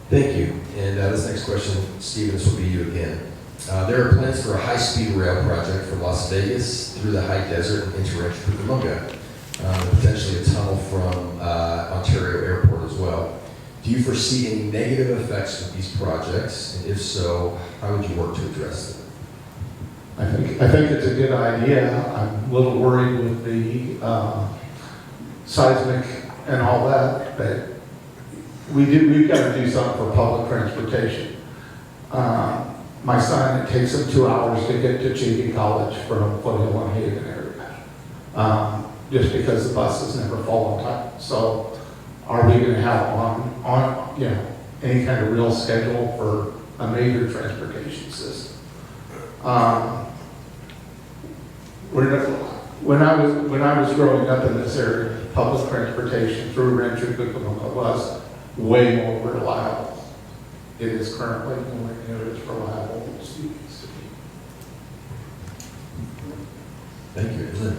Thank you. And this next question, Stephen, this will be you again. There are plans for a high-speed rail project from Las Vegas through the high desert and into Rancho Cucamonga. potentially a tunnel from Ontario Airport as well. Do you foresee any negative effects with these projects? And if so, how would you work to address them? I think it's a good idea. I'm a little worried with the seismic and all that, but we've got to do something for public transportation. My son, it takes him 2 hours to get to Chapin College from Foothill and Haven area, just because the buses never fall on time. So, are we going to have on any kind of real schedule for a major transportation system? When I was growing up in this area, public transportation through Rancho Cucamonga was way more reliable. It is currently nowhere near as reliable as it used to be. Thank you. Lynn.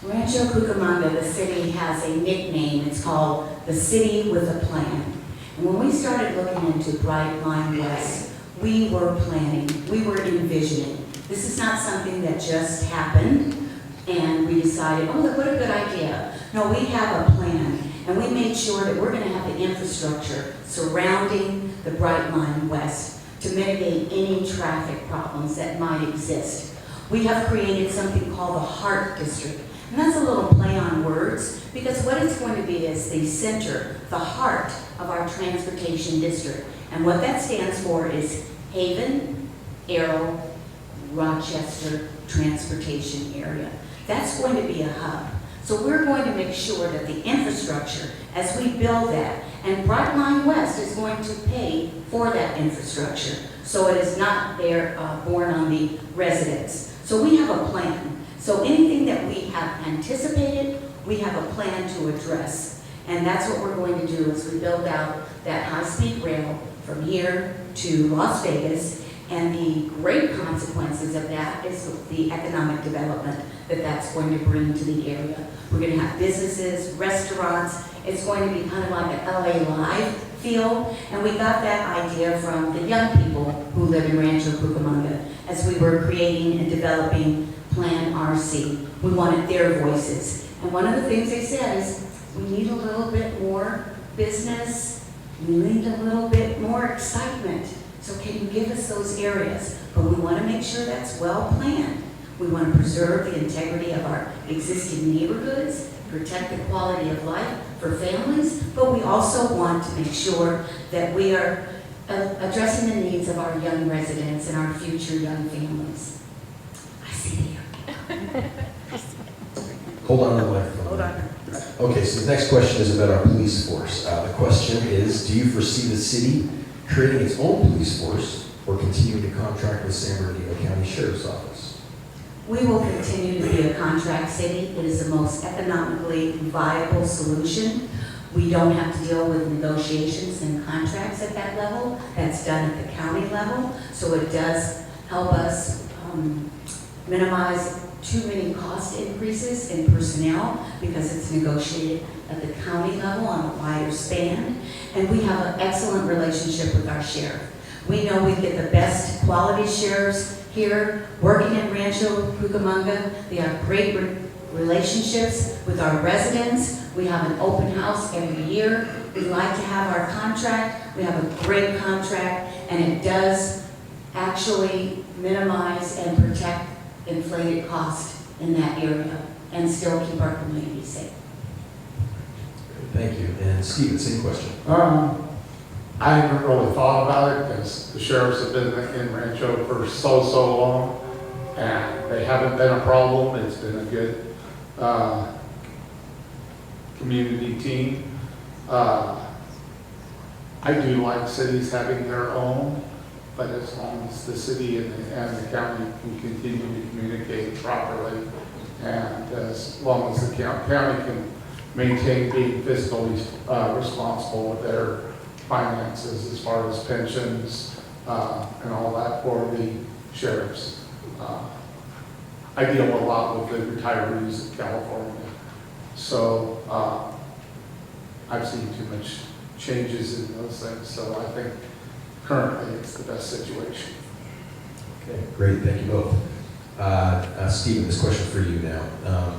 Rancho Cucamonga, the city, has a nickname. It's called the City with a Plan. And when we started looking into Bright Line West, we were planning, we were envisioning. This is not something that just happened and we decided, oh, what a good idea. No, we have a plan, and we made sure that we're going to have the infrastructure surrounding the Bright Line West to mitigate any traffic problems that might exist. We have created something called the Heart District. And that's a little play on words, because what it's going to be is the center, the heart of our transportation district. And what that stands for is Haven, Arrow, Rochester Transportation Area. That's going to be a hub. So we're going to make sure that the infrastructure, as we build that, and Bright Line West is going to pay for that infrastructure. So it is not there borne on the residents. So we have a plan. So anything that we have anticipated, we have a plan to address. And that's what we're going to do as we build out that high-speed rail from here to Las Vegas. And the great consequences of that is the economic development that that's going to bring to the area. We're going to have businesses, restaurants. It's going to be kind of like an LA Live feel. And we got that idea from the young people who live in Rancho Cucamonga as we were creating and developing Plan RC. We wanted their voices. And one of the things they said is, we need a little bit more business. We need a little bit more excitement. So can you give us those areas? But we want to make sure that's well planned. We want to preserve the integrity of our existing neighborhoods, protect the quality of life for families, but we also want to make sure that we are addressing the needs of our young residents and our future young families. I see you. Hold on to the microphone. Hold on. Okay, so the next question is about our police force. The question is, do you foresee the city creating its own police force or continuing to contract with San Bernardino County Sheriff's Office? We will continue to be a contract city. It is the most economically viable solution. We don't have to deal with negotiations and contracts at that level. That's done at the county level. So it does help us minimize too many cost increases in personnel because it's negotiated at the county level on a wider span. And we have an excellent relationship with our sheriff. We know we get the best quality sheriffs here working in Rancho Cucamonga. They have great relationships with our residents. We have an open house every year. We like to have our contract. We have a great contract, and it does actually minimize and protect inflated cost in that area and still keep our community safe. Thank you. And Steve, the same question. I haven't really thought about it because the sheriffs have been in Rancho for so long, and they haven't been a problem. It's been a good community team. I do like cities having their own, but as long as the city and the county can continue to communicate properly, and as long as the county can maintain being fiscally responsible with their finances as far as pensions and all that for the sheriffs. I deal a lot with the retirees of California, so I've seen too much changes in those things, so I think currently it's the best situation. Okay, great. Thank you both. Stephen, this question for you now.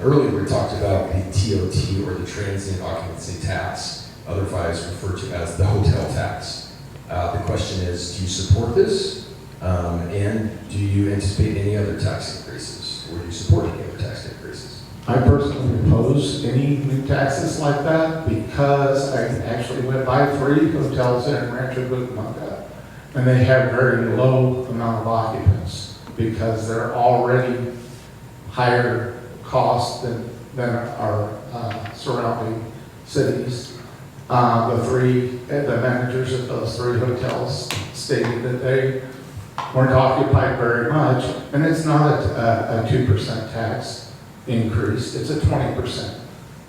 Earlier we talked about the TOT, or the transient occupancy tax, otherwise referred to as the hotel tax. The question is, do you support this? And do you anticipate any other tax increases? Or do you support any other tax increases? I personally oppose any new taxes like that because I actually went by 3 hotels in Rancho Cucamonga, and they have very low amount of occupants because they're already higher cost than our surrounding cities. The managers of those 3 hotels stated that they weren't occupied very much, and it's not a 2% tax increase, it's a 20%.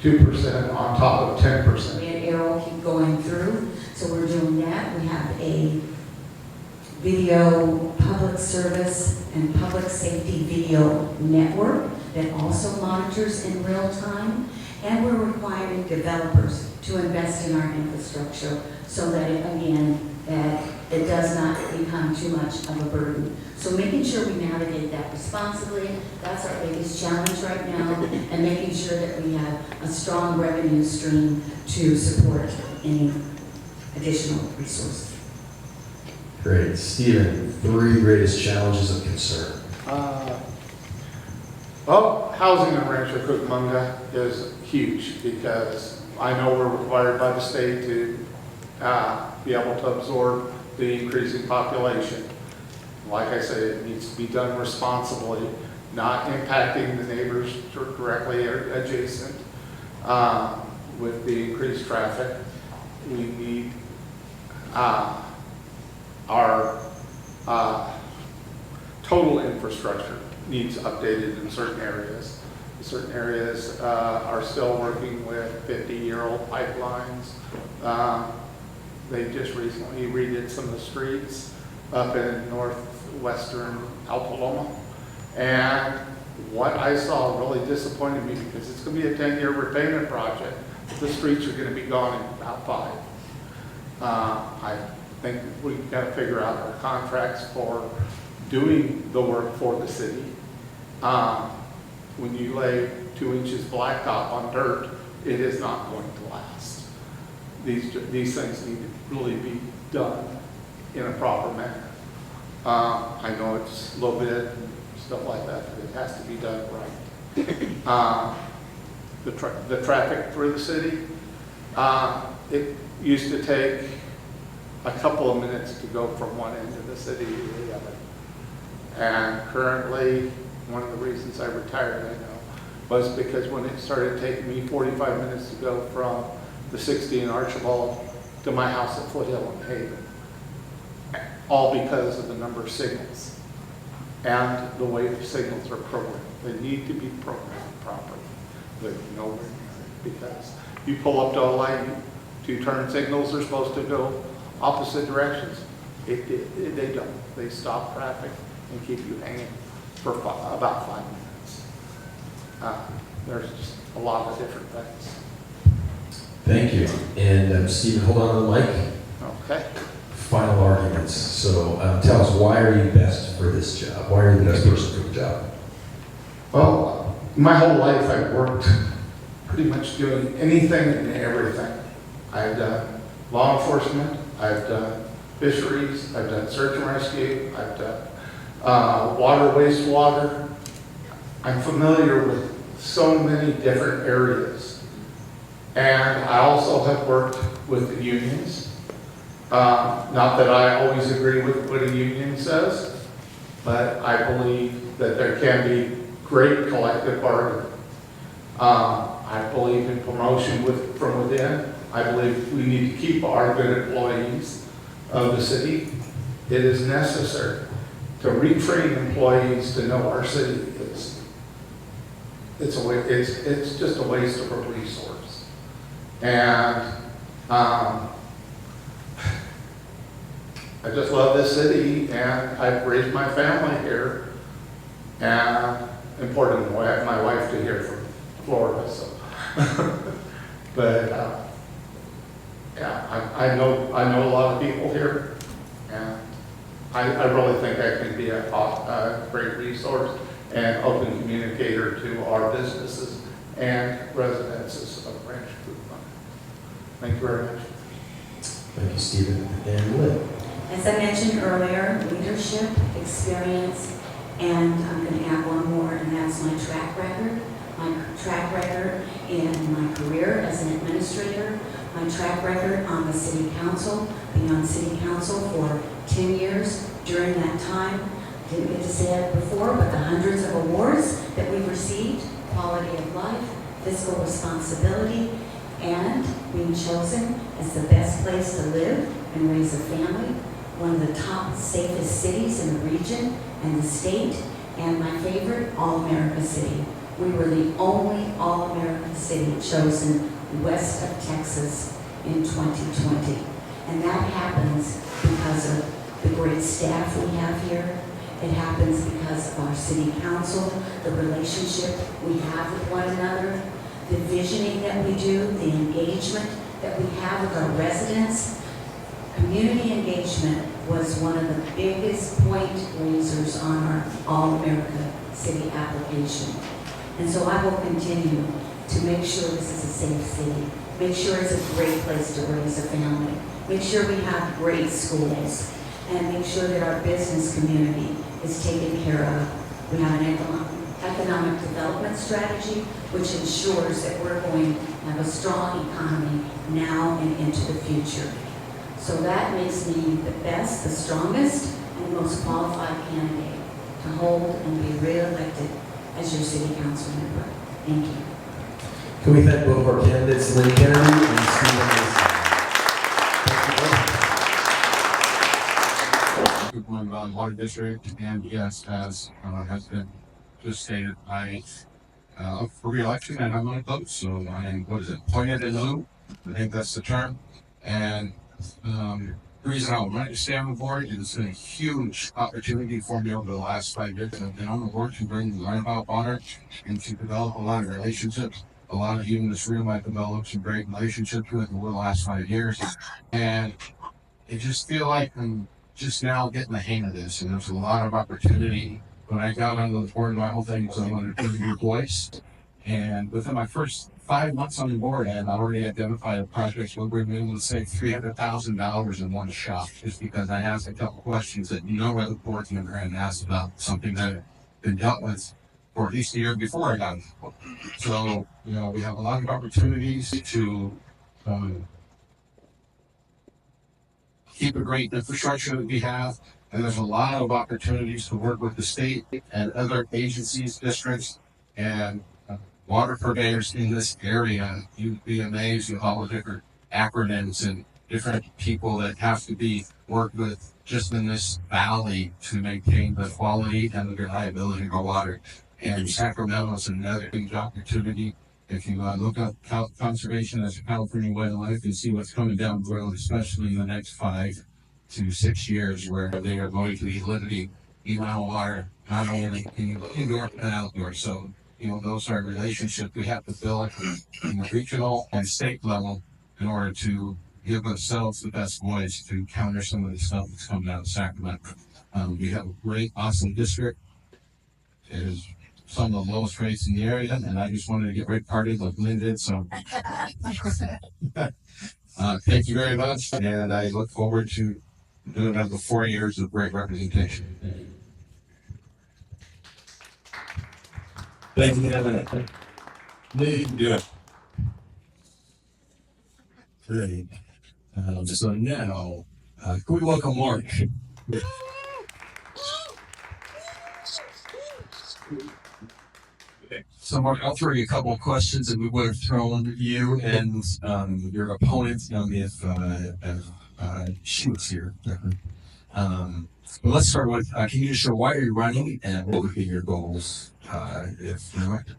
2% on top of 10%. And arrow keep going through, so we're doing that. We have a video public service and public safety video network that also monitors in real time, and we're requiring developers to invest in our infrastructure so that it does not become too much of a burden. So making sure we navigate that responsibly, that's our biggest challenge right now, and making sure that we have a strong revenue stream to support any additional resources. Great. Stephen, 3 greatest challenges of concern. Well, housing in Rancho Cucamonga is huge because I know we're required by the state to be able to absorb the increasing population. Like I said, it needs to be done responsibly, not impacting the neighbors directly adjacent with the increased traffic. We need our total infrastructure needs updated in certain areas. Certain areas are still working with 50-year-old pipelines. They just recently redid some of the streets up in northwestern Alta Loma. And what I saw really disappointed me because it's going to be a 10-year repayment project. The streets are going to be gone in about 5. I think we've got to figure out our contracts for doing the work for the city. When you lay 2 inches blacktop on dirt, it is not going to last. These things need to really be done in a proper manner. I know it's a little bit and stuff like that, but it has to be done right. The traffic through the city, it used to take a couple of minutes to go from one end of the city to the other. And currently, one of the reasons I retired, I know, was because when it started taking me 45 minutes to go from the 60 in Archibald to my house at Foothill and Haven, all because of the number of signals and the way the signals are programmed. They need to be programmed properly. They're nowhere near it because you pull up to a light, 2 turn signals are supposed to go opposite directions. They don't. They stop traffic and keep you hanging for about 5 minutes. There's just a lot of different things. Thank you. And Stephen, hold on to the mic. Okay. Final arguments. So tell us, why are you best for this job? Why are you the best person for the job? Well, my whole life I've worked pretty much doing anything and everything. I've done law enforcement, I've done fisheries, I've done search and rescue, I've done water, wastewater. I'm familiar with so many different areas. And I also have worked with the unions. Not that I always agree with what a union says, but I believe that there can be great collective bargaining. I believe in promotion from within. I believe we need to keep our good employees of the city. It is necessary to retrain employees to know our city is. It's just a waste of a resource. And I just love this city, and I've raised my family here, and important, I have my wife to here from Florida, so. But yeah, I know a lot of people here, and I really think that can be a great resource. and open communicator to our businesses and residences of Rancho Cucamonga. Thank you very much. Thank you, Stephen. And Lynn. As I mentioned earlier, leadership, experience, and I'm going to add one more, and that's my track record. My track record in my career as an administrator, my track record on the city council, being on city council for 10 years. During that time, didn't get to say it before, but the hundreds of awards that we've received, quality of life, fiscal responsibility, and being chosen as the best place to live and raise a family, one of the top safest cities in the region and the state, and my favorite, All-America City. We were the only All-America City chosen west of Texas in 2020. And that happens because of the great staff we have here. It happens because of our city council, the relationship we have with one another, the visioning that we do, the engagement that we have with our residents. Community engagement was one of the biggest point raisers on our All-America City application. And so I will continue to make sure this is a safe city, make sure it's a great place to raise a family, make sure we have great schools, and make sure that our business community is taken care of. We have an economic development strategy which ensures that we're going to have a strong economy now and into the future. So that makes me the best, the strongest, and the most qualified candidate to hold and be re-elected as your city council member. Thank you. Can we thank both of our candidates, Lynn Kennedy and Stephen Mason. Cucamonga Water District, and yes, as has been just stated, I up for re-election and I'm on vote. So I am, appointed in lieu. I think that's the term. And the reason I would like to stay on the board is it's been a huge opportunity for me over the last 5 years. I've been on the board to learn about water and to develop a lot of relationships. A lot of you in this room I've developed some great relationships with over the last 5 years. And I just feel like I'm just now getting the hang of this, and there's a lot of opportunity. When I got on the board, my whole thing was I wanted to be your voice. And within my first 5 months on the board, I had already identified projects where we were able to save $300,000 in one shot, just because I asked a couple questions that no other board member had asked about something that had been dealt with for at least a year before I got on the board. So, you know, we have a lot of opportunities to keep a great infrastructure that we have, and there's a lot of opportunities to work with the state and other agencies, districts, and water purveyors in this area. You'd be amazed with all the different acronyms and different people that have to be worked with just in this valley to maintain the quality and the reliability of our water. And Sacramento is another huge opportunity. If you look up conservation as a California way of life, you see what's coming down the road, especially in the next 5 to 6 years, where they are going to be limiting the amount of water, not only indoor and outdoor. So, you know, those are relationships we have to build in the regional and state level in order to give ourselves the best voice to counter some of the stuff that's coming out of Sacramento. We have a great, awesome district. It is some of the lowest rates in the area, and I just wanted to get right parted like Lynn did. So thank you very much, and I look forward to doing another 4 years of great representation. Thank you, Kevin. You can do it. Great. So now, can we welcome Mark? So Mark, I'll throw you a couple of questions that we would have thrown you and your opponent if she was here. But let's start with, can you just show why are you running and what would be your goals if you're elected?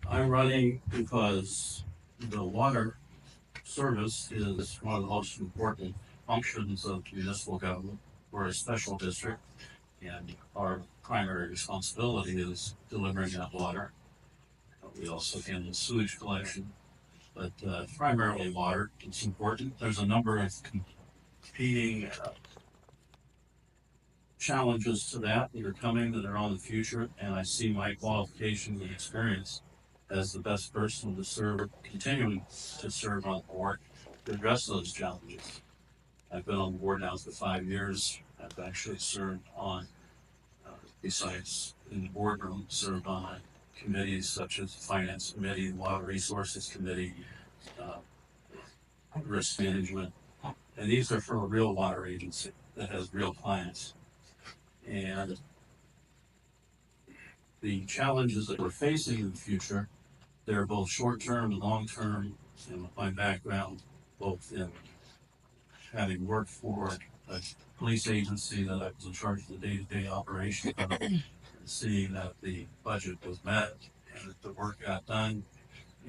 I'm running because the water service is one of the most important functions of municipal government. We're a special district, and our primary responsibility is delivering that water. We also handle sewage collection, but primarily water. It's important. There's a number of competing challenges to that are coming, that are on the future, and I see my qualifications and experience as the best person to serve, continuing to serve on the board to address those challenges. I've been on the board now for 5 years. I've actually served on, besides in the boardroom, served on committees such as the Finance Committee, Water Resources Committee, uh, Risk Management, and these are for a real water agency that has real clients. And the challenges that we're facing in the future, they're both short-term and long-term. And with my background, both in having worked for a police agency that I was in charge of the day-to-day operation of, and seeing that the budget was met and that the work got done,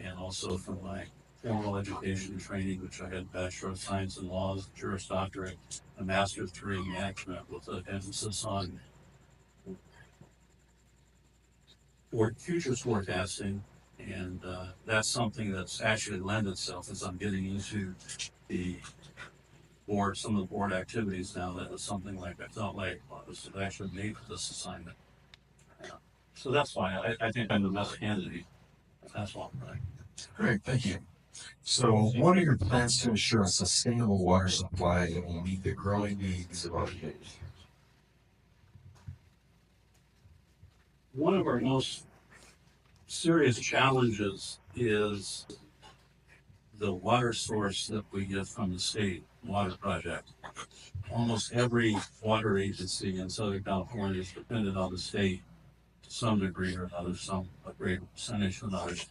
and also from my formal education and training, which I had a Bachelor of Science in Laws, Juris Doctorate, a Master's degree in Management with an emphasis on futures forecasting. And that's something that's actually lend itself as I'm getting into the board, some of the board activities now. That was something like I felt like I was actually made for this assignment. So that's why I think I'm the best candidate. That's why I'm running. Great, thank you. So, what are your plans to ensure a sustainable water supply that will meet the growing needs of our community? One of our most serious challenges is the water source that we get from the state water project. Almost every water agency in Southern California is dependent on the state to some degree or another, some a greater percentage than others.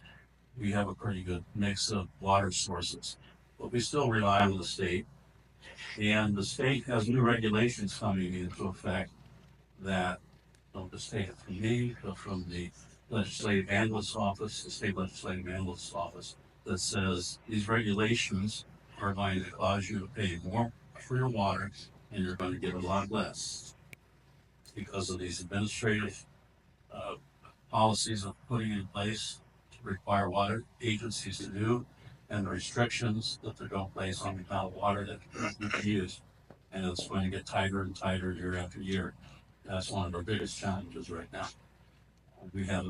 We have a pretty good mix of water sources, but we still rely on the state. And the state has new regulations coming into effect that the state from me, from the legislative analyst's office, the state legislative analyst's office, that says these regulations are going to cause you to pay more for your water and you're going to get a lot less because of these administrative policies of putting in place to require water agencies to do, and the restrictions that they're going to place on the amount of water that you can use. And it's going to get tighter and tighter year after year. That's one of our biggest challenges right now. We have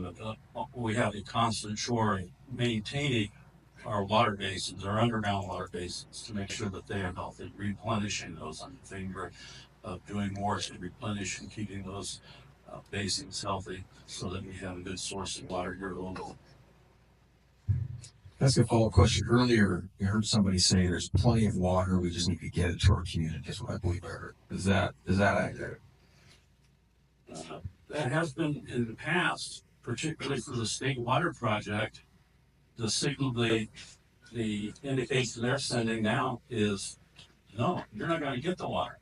a constant chore maintaining our water basins, our underground water basins, to make sure that they are healthy, replenishing those. I'm in favor of doing more to replenish and keeping those basins healthy so that we have a good source of water here locally. That's a follow-up question. Earlier, you heard somebody say there's plenty of water, we just need to get it to our community. That's what I believe I heard. Is that accurate? That has been in the past, particularly for the state water project. The signal, the indication they're sending now is, no, you're not going to get the water.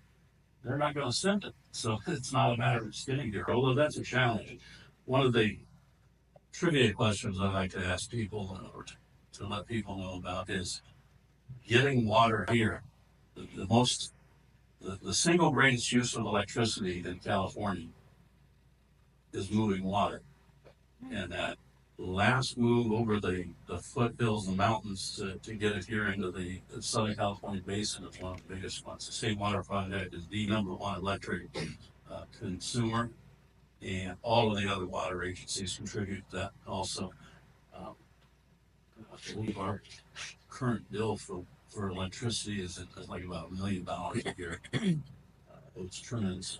They're not going to send it. So it's not a matter of just getting here, although that's a challenge. One of the trivia questions I like to ask people or to let people know about is getting water here. The single greatest use of electricity in California is moving water. And that last move over the foothills and mountains to get it here into the Southern California basin is one of the biggest ones. The State Water Project is the #1 electric consumer, and all of the other water agencies contribute to that also. I believe our current bill for electricity is like about $1 million a year. It's tremendous.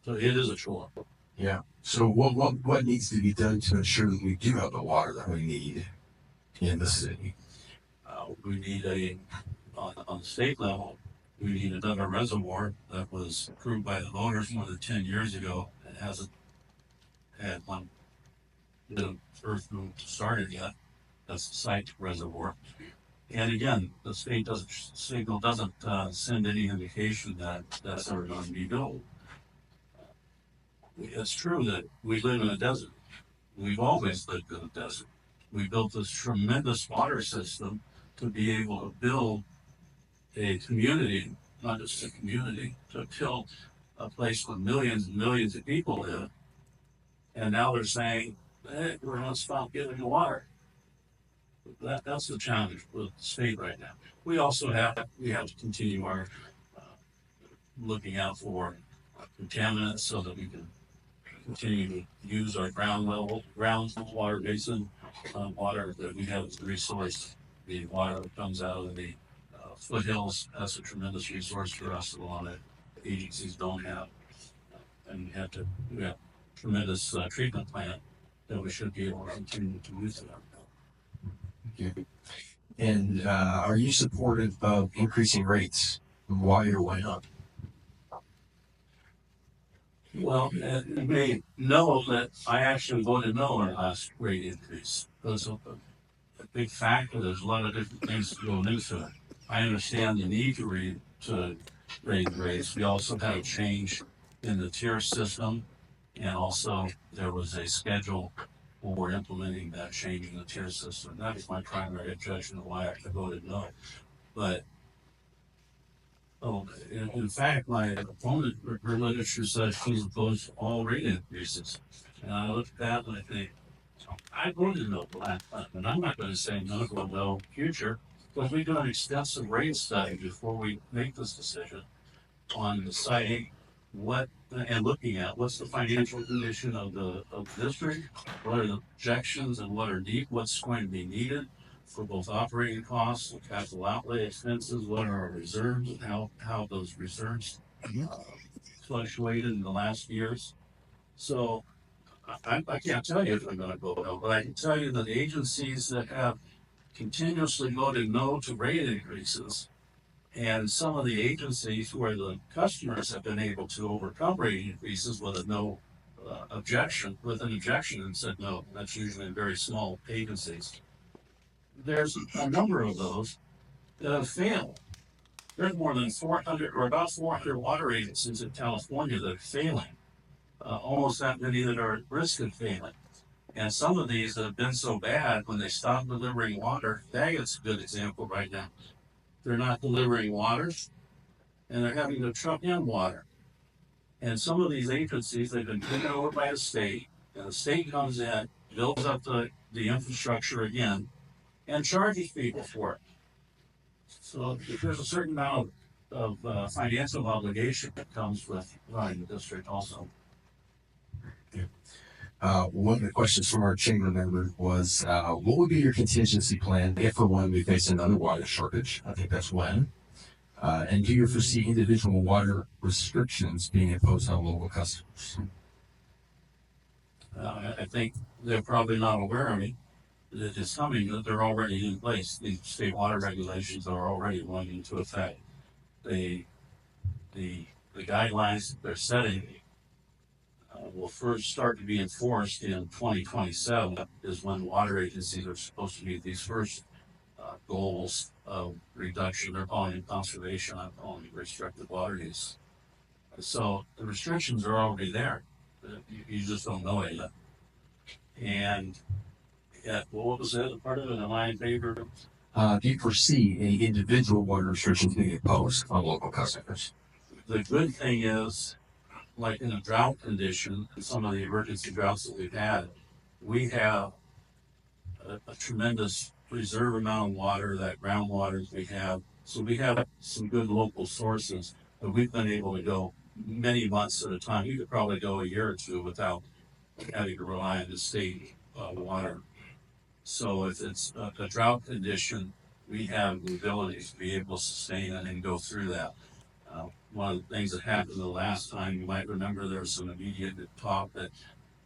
So it is a chore. Yeah. So what needs to be done to ensure that we do have the water that we need in the city? We need on the state level, we need another reservoir that was approved by the voters more than 10 years ago. It hasn't had the earth move started yet. That's the site reservoir. And again, the state doesn't send any indication that that's ever going to be built. It's true that we live in a desert. We've always lived in a desert. We built this tremendous water system to be able to build a community, not just a community, to build a place where millions and millions of people live. And now they're saying, hey, we're going to stop giving the water. That's the challenge with the state right now. We also have to continue our looking out for contaminants so that we can continue to use our groundwater basin water that we have as a resource. The water that comes out of the foothills, that's a tremendous resource for us that a lot of agencies don't have. And we have tremendous treatment plant that we should be able to continue to use it. Okay. And are you supportive of increasing rates? Why or why not? Well, you may know that I actually voted no on the last rate increase. Because of a big factor, there's a lot of different things that go into it. I understand the need to raise rates. We also had a change in the tier system, and also there was a schedule for implementing that change in the tier system. That was my primary objection of why I voted no. But in fact, my opponent, her literature says she's opposed to all rate increases. And I look at that and I think, I voted no last time, and I'm not going to say no to a no future, because we do an extensive rate study before we make this decision on deciding what and looking at what's the financial condition of the district, what are the projections, and what's going to be needed for both operating costs and capital outlay expenses, what are our reserves, and how those reserves fluctuated in the last years. So I can't tell you if I'm going to vote no, but I can tell you that the agencies that have continuously voted no to rate increases, and some of the agencies where the customers have been able to overcome rate increases with a no with an objection and said no. That's usually in very small agencies. There's a number of those that have failed. There's more than 400 or about 400 water agencies in California that are failing. Almost that many that are at risk of failing. And some of these have been so bad when they stop delivering water. Daggett's a good example right now. They're not delivering water, and they're having to truck in water. And some of these agencies, they've been taken over by the state, and the state comes in, builds up the infrastructure again, and charges people for it. So there's a certain amount of financial obligation that comes with running the district also. One of the questions from our chamber member was, what would be your contingency plan if or when we face another water shortage? I think that's when. And do you foresee individual water restrictions being imposed on local customers? I think they're probably not aware of it. It's coming, that they're already in place. The state water regulations are already going into effect. The guidelines that they're setting will first start to be enforced in 2027 is when water agencies are supposed to meet these first goals of reduction. They're calling it conservation. I'm calling it restricted water use. So the restrictions are already there. You just don't know it yet. And what was the other part of it? Am I in favor? Do you foresee any individual water restrictions being imposed on local customers? The good thing is, like in a drought condition, some of the emergency droughts that we've had, we have a tremendous reserve amount of water, that groundwater we have. So we have some good local sources, but we've been able to go many months at a time. You could probably go a year or two without having to rely on the state water. So if it's a drought condition, we have the ability to be able to sustain it and go through that. One of the things that happened the last time, you might remember there was some immediate talk that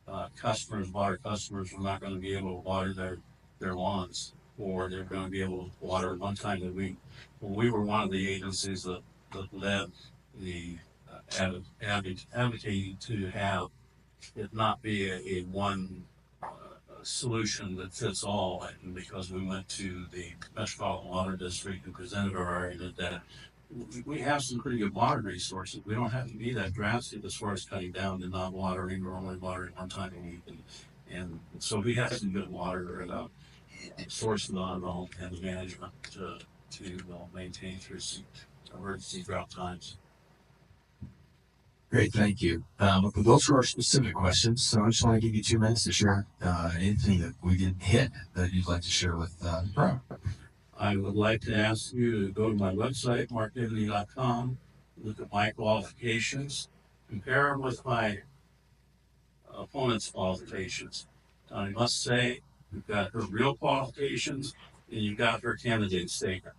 water customers were not going to be able to water their lawns, or they're going to be able to water one time a week. Well, we were one of the agencies that led the advocating to have it not be a one solution that fits all, and because we went to the Metropolitan Water District and presented our argument that we have some pretty good water resources. We don't have to be that drastic as far as cutting down to not watering or only watering one time a week. And so we have some good water sources on and the management to maintain through some emergency drought times. Great, thank you. Those are our specific questions, so I just want to give you 2 minutes to share anything that we didn't hit that you'd like to share with Brian. I would like to ask you to go to my website, markdaily.com, look at my qualifications, compare them with my opponent's qualifications. I must say, you've got her real qualifications and you've got her candidate statement.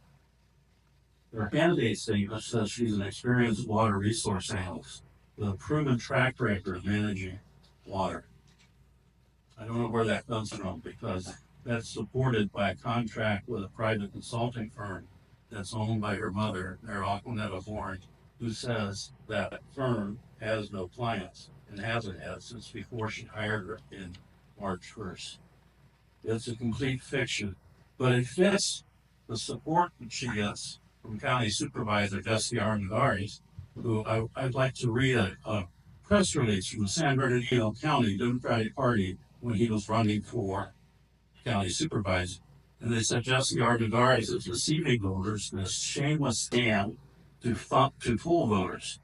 Her candidate statement says she's an experienced water resource analyst with a proven track record of managing water. I don't know where that comes from because that's supported by a contract with a private consulting firm that's owned by her mother, Mayor Aquanetta Bourne, who says that firm has no clients and hasn't had since before she hired her in March 1st. It's a complete fiction, but it fits the support that she gets from County Supervisor Jesse Armendariz, who I'd like to read a press release from the San Bernardino County Democratic Party when he was running for county supervisor. And they said Jesse Armendariz is deceiving voters in a shameless scam to fool voters.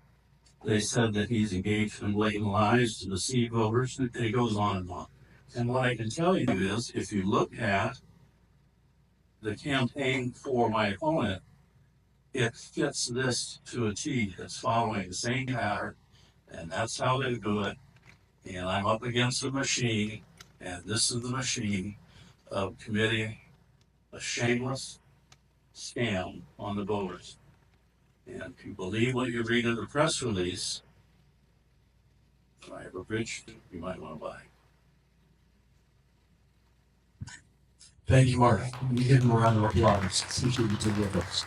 They said that he's engaged in blatant lies to deceive voters, and it goes on and on. And what I can tell you is, if you look at the campaign for my opponent, it fits this to a T. It's following the same pattern, and that's how they do it. And I'm up against a machine, and this is the machine of committing a shameless scam on the voters. And if you believe what you read in the press release, I have a bridge you might want to buy. Thank you, Mark. We give him a round of applause. Appreciate you taking with us.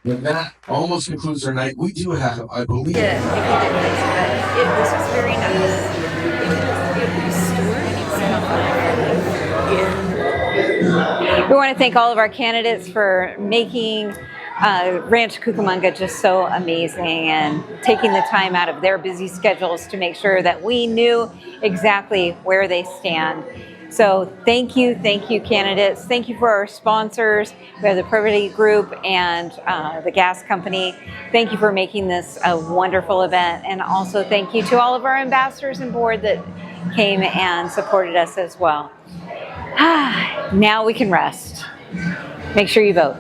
And that almost concludes our night. We do have, I believe. Yeah, this was very nice. We want to thank all of our candidates for making Rancho Cucamonga just so amazing and taking the time out of their busy schedules to make sure that we knew exactly where they stand. So thank you, candidates. Thank you for our sponsors. We have the Privity Group and the gas company. Thank you for making this a wonderful event. And also thank you to all of our ambassadors and board that came and supported us as well. Now we can rest. Make sure you vote.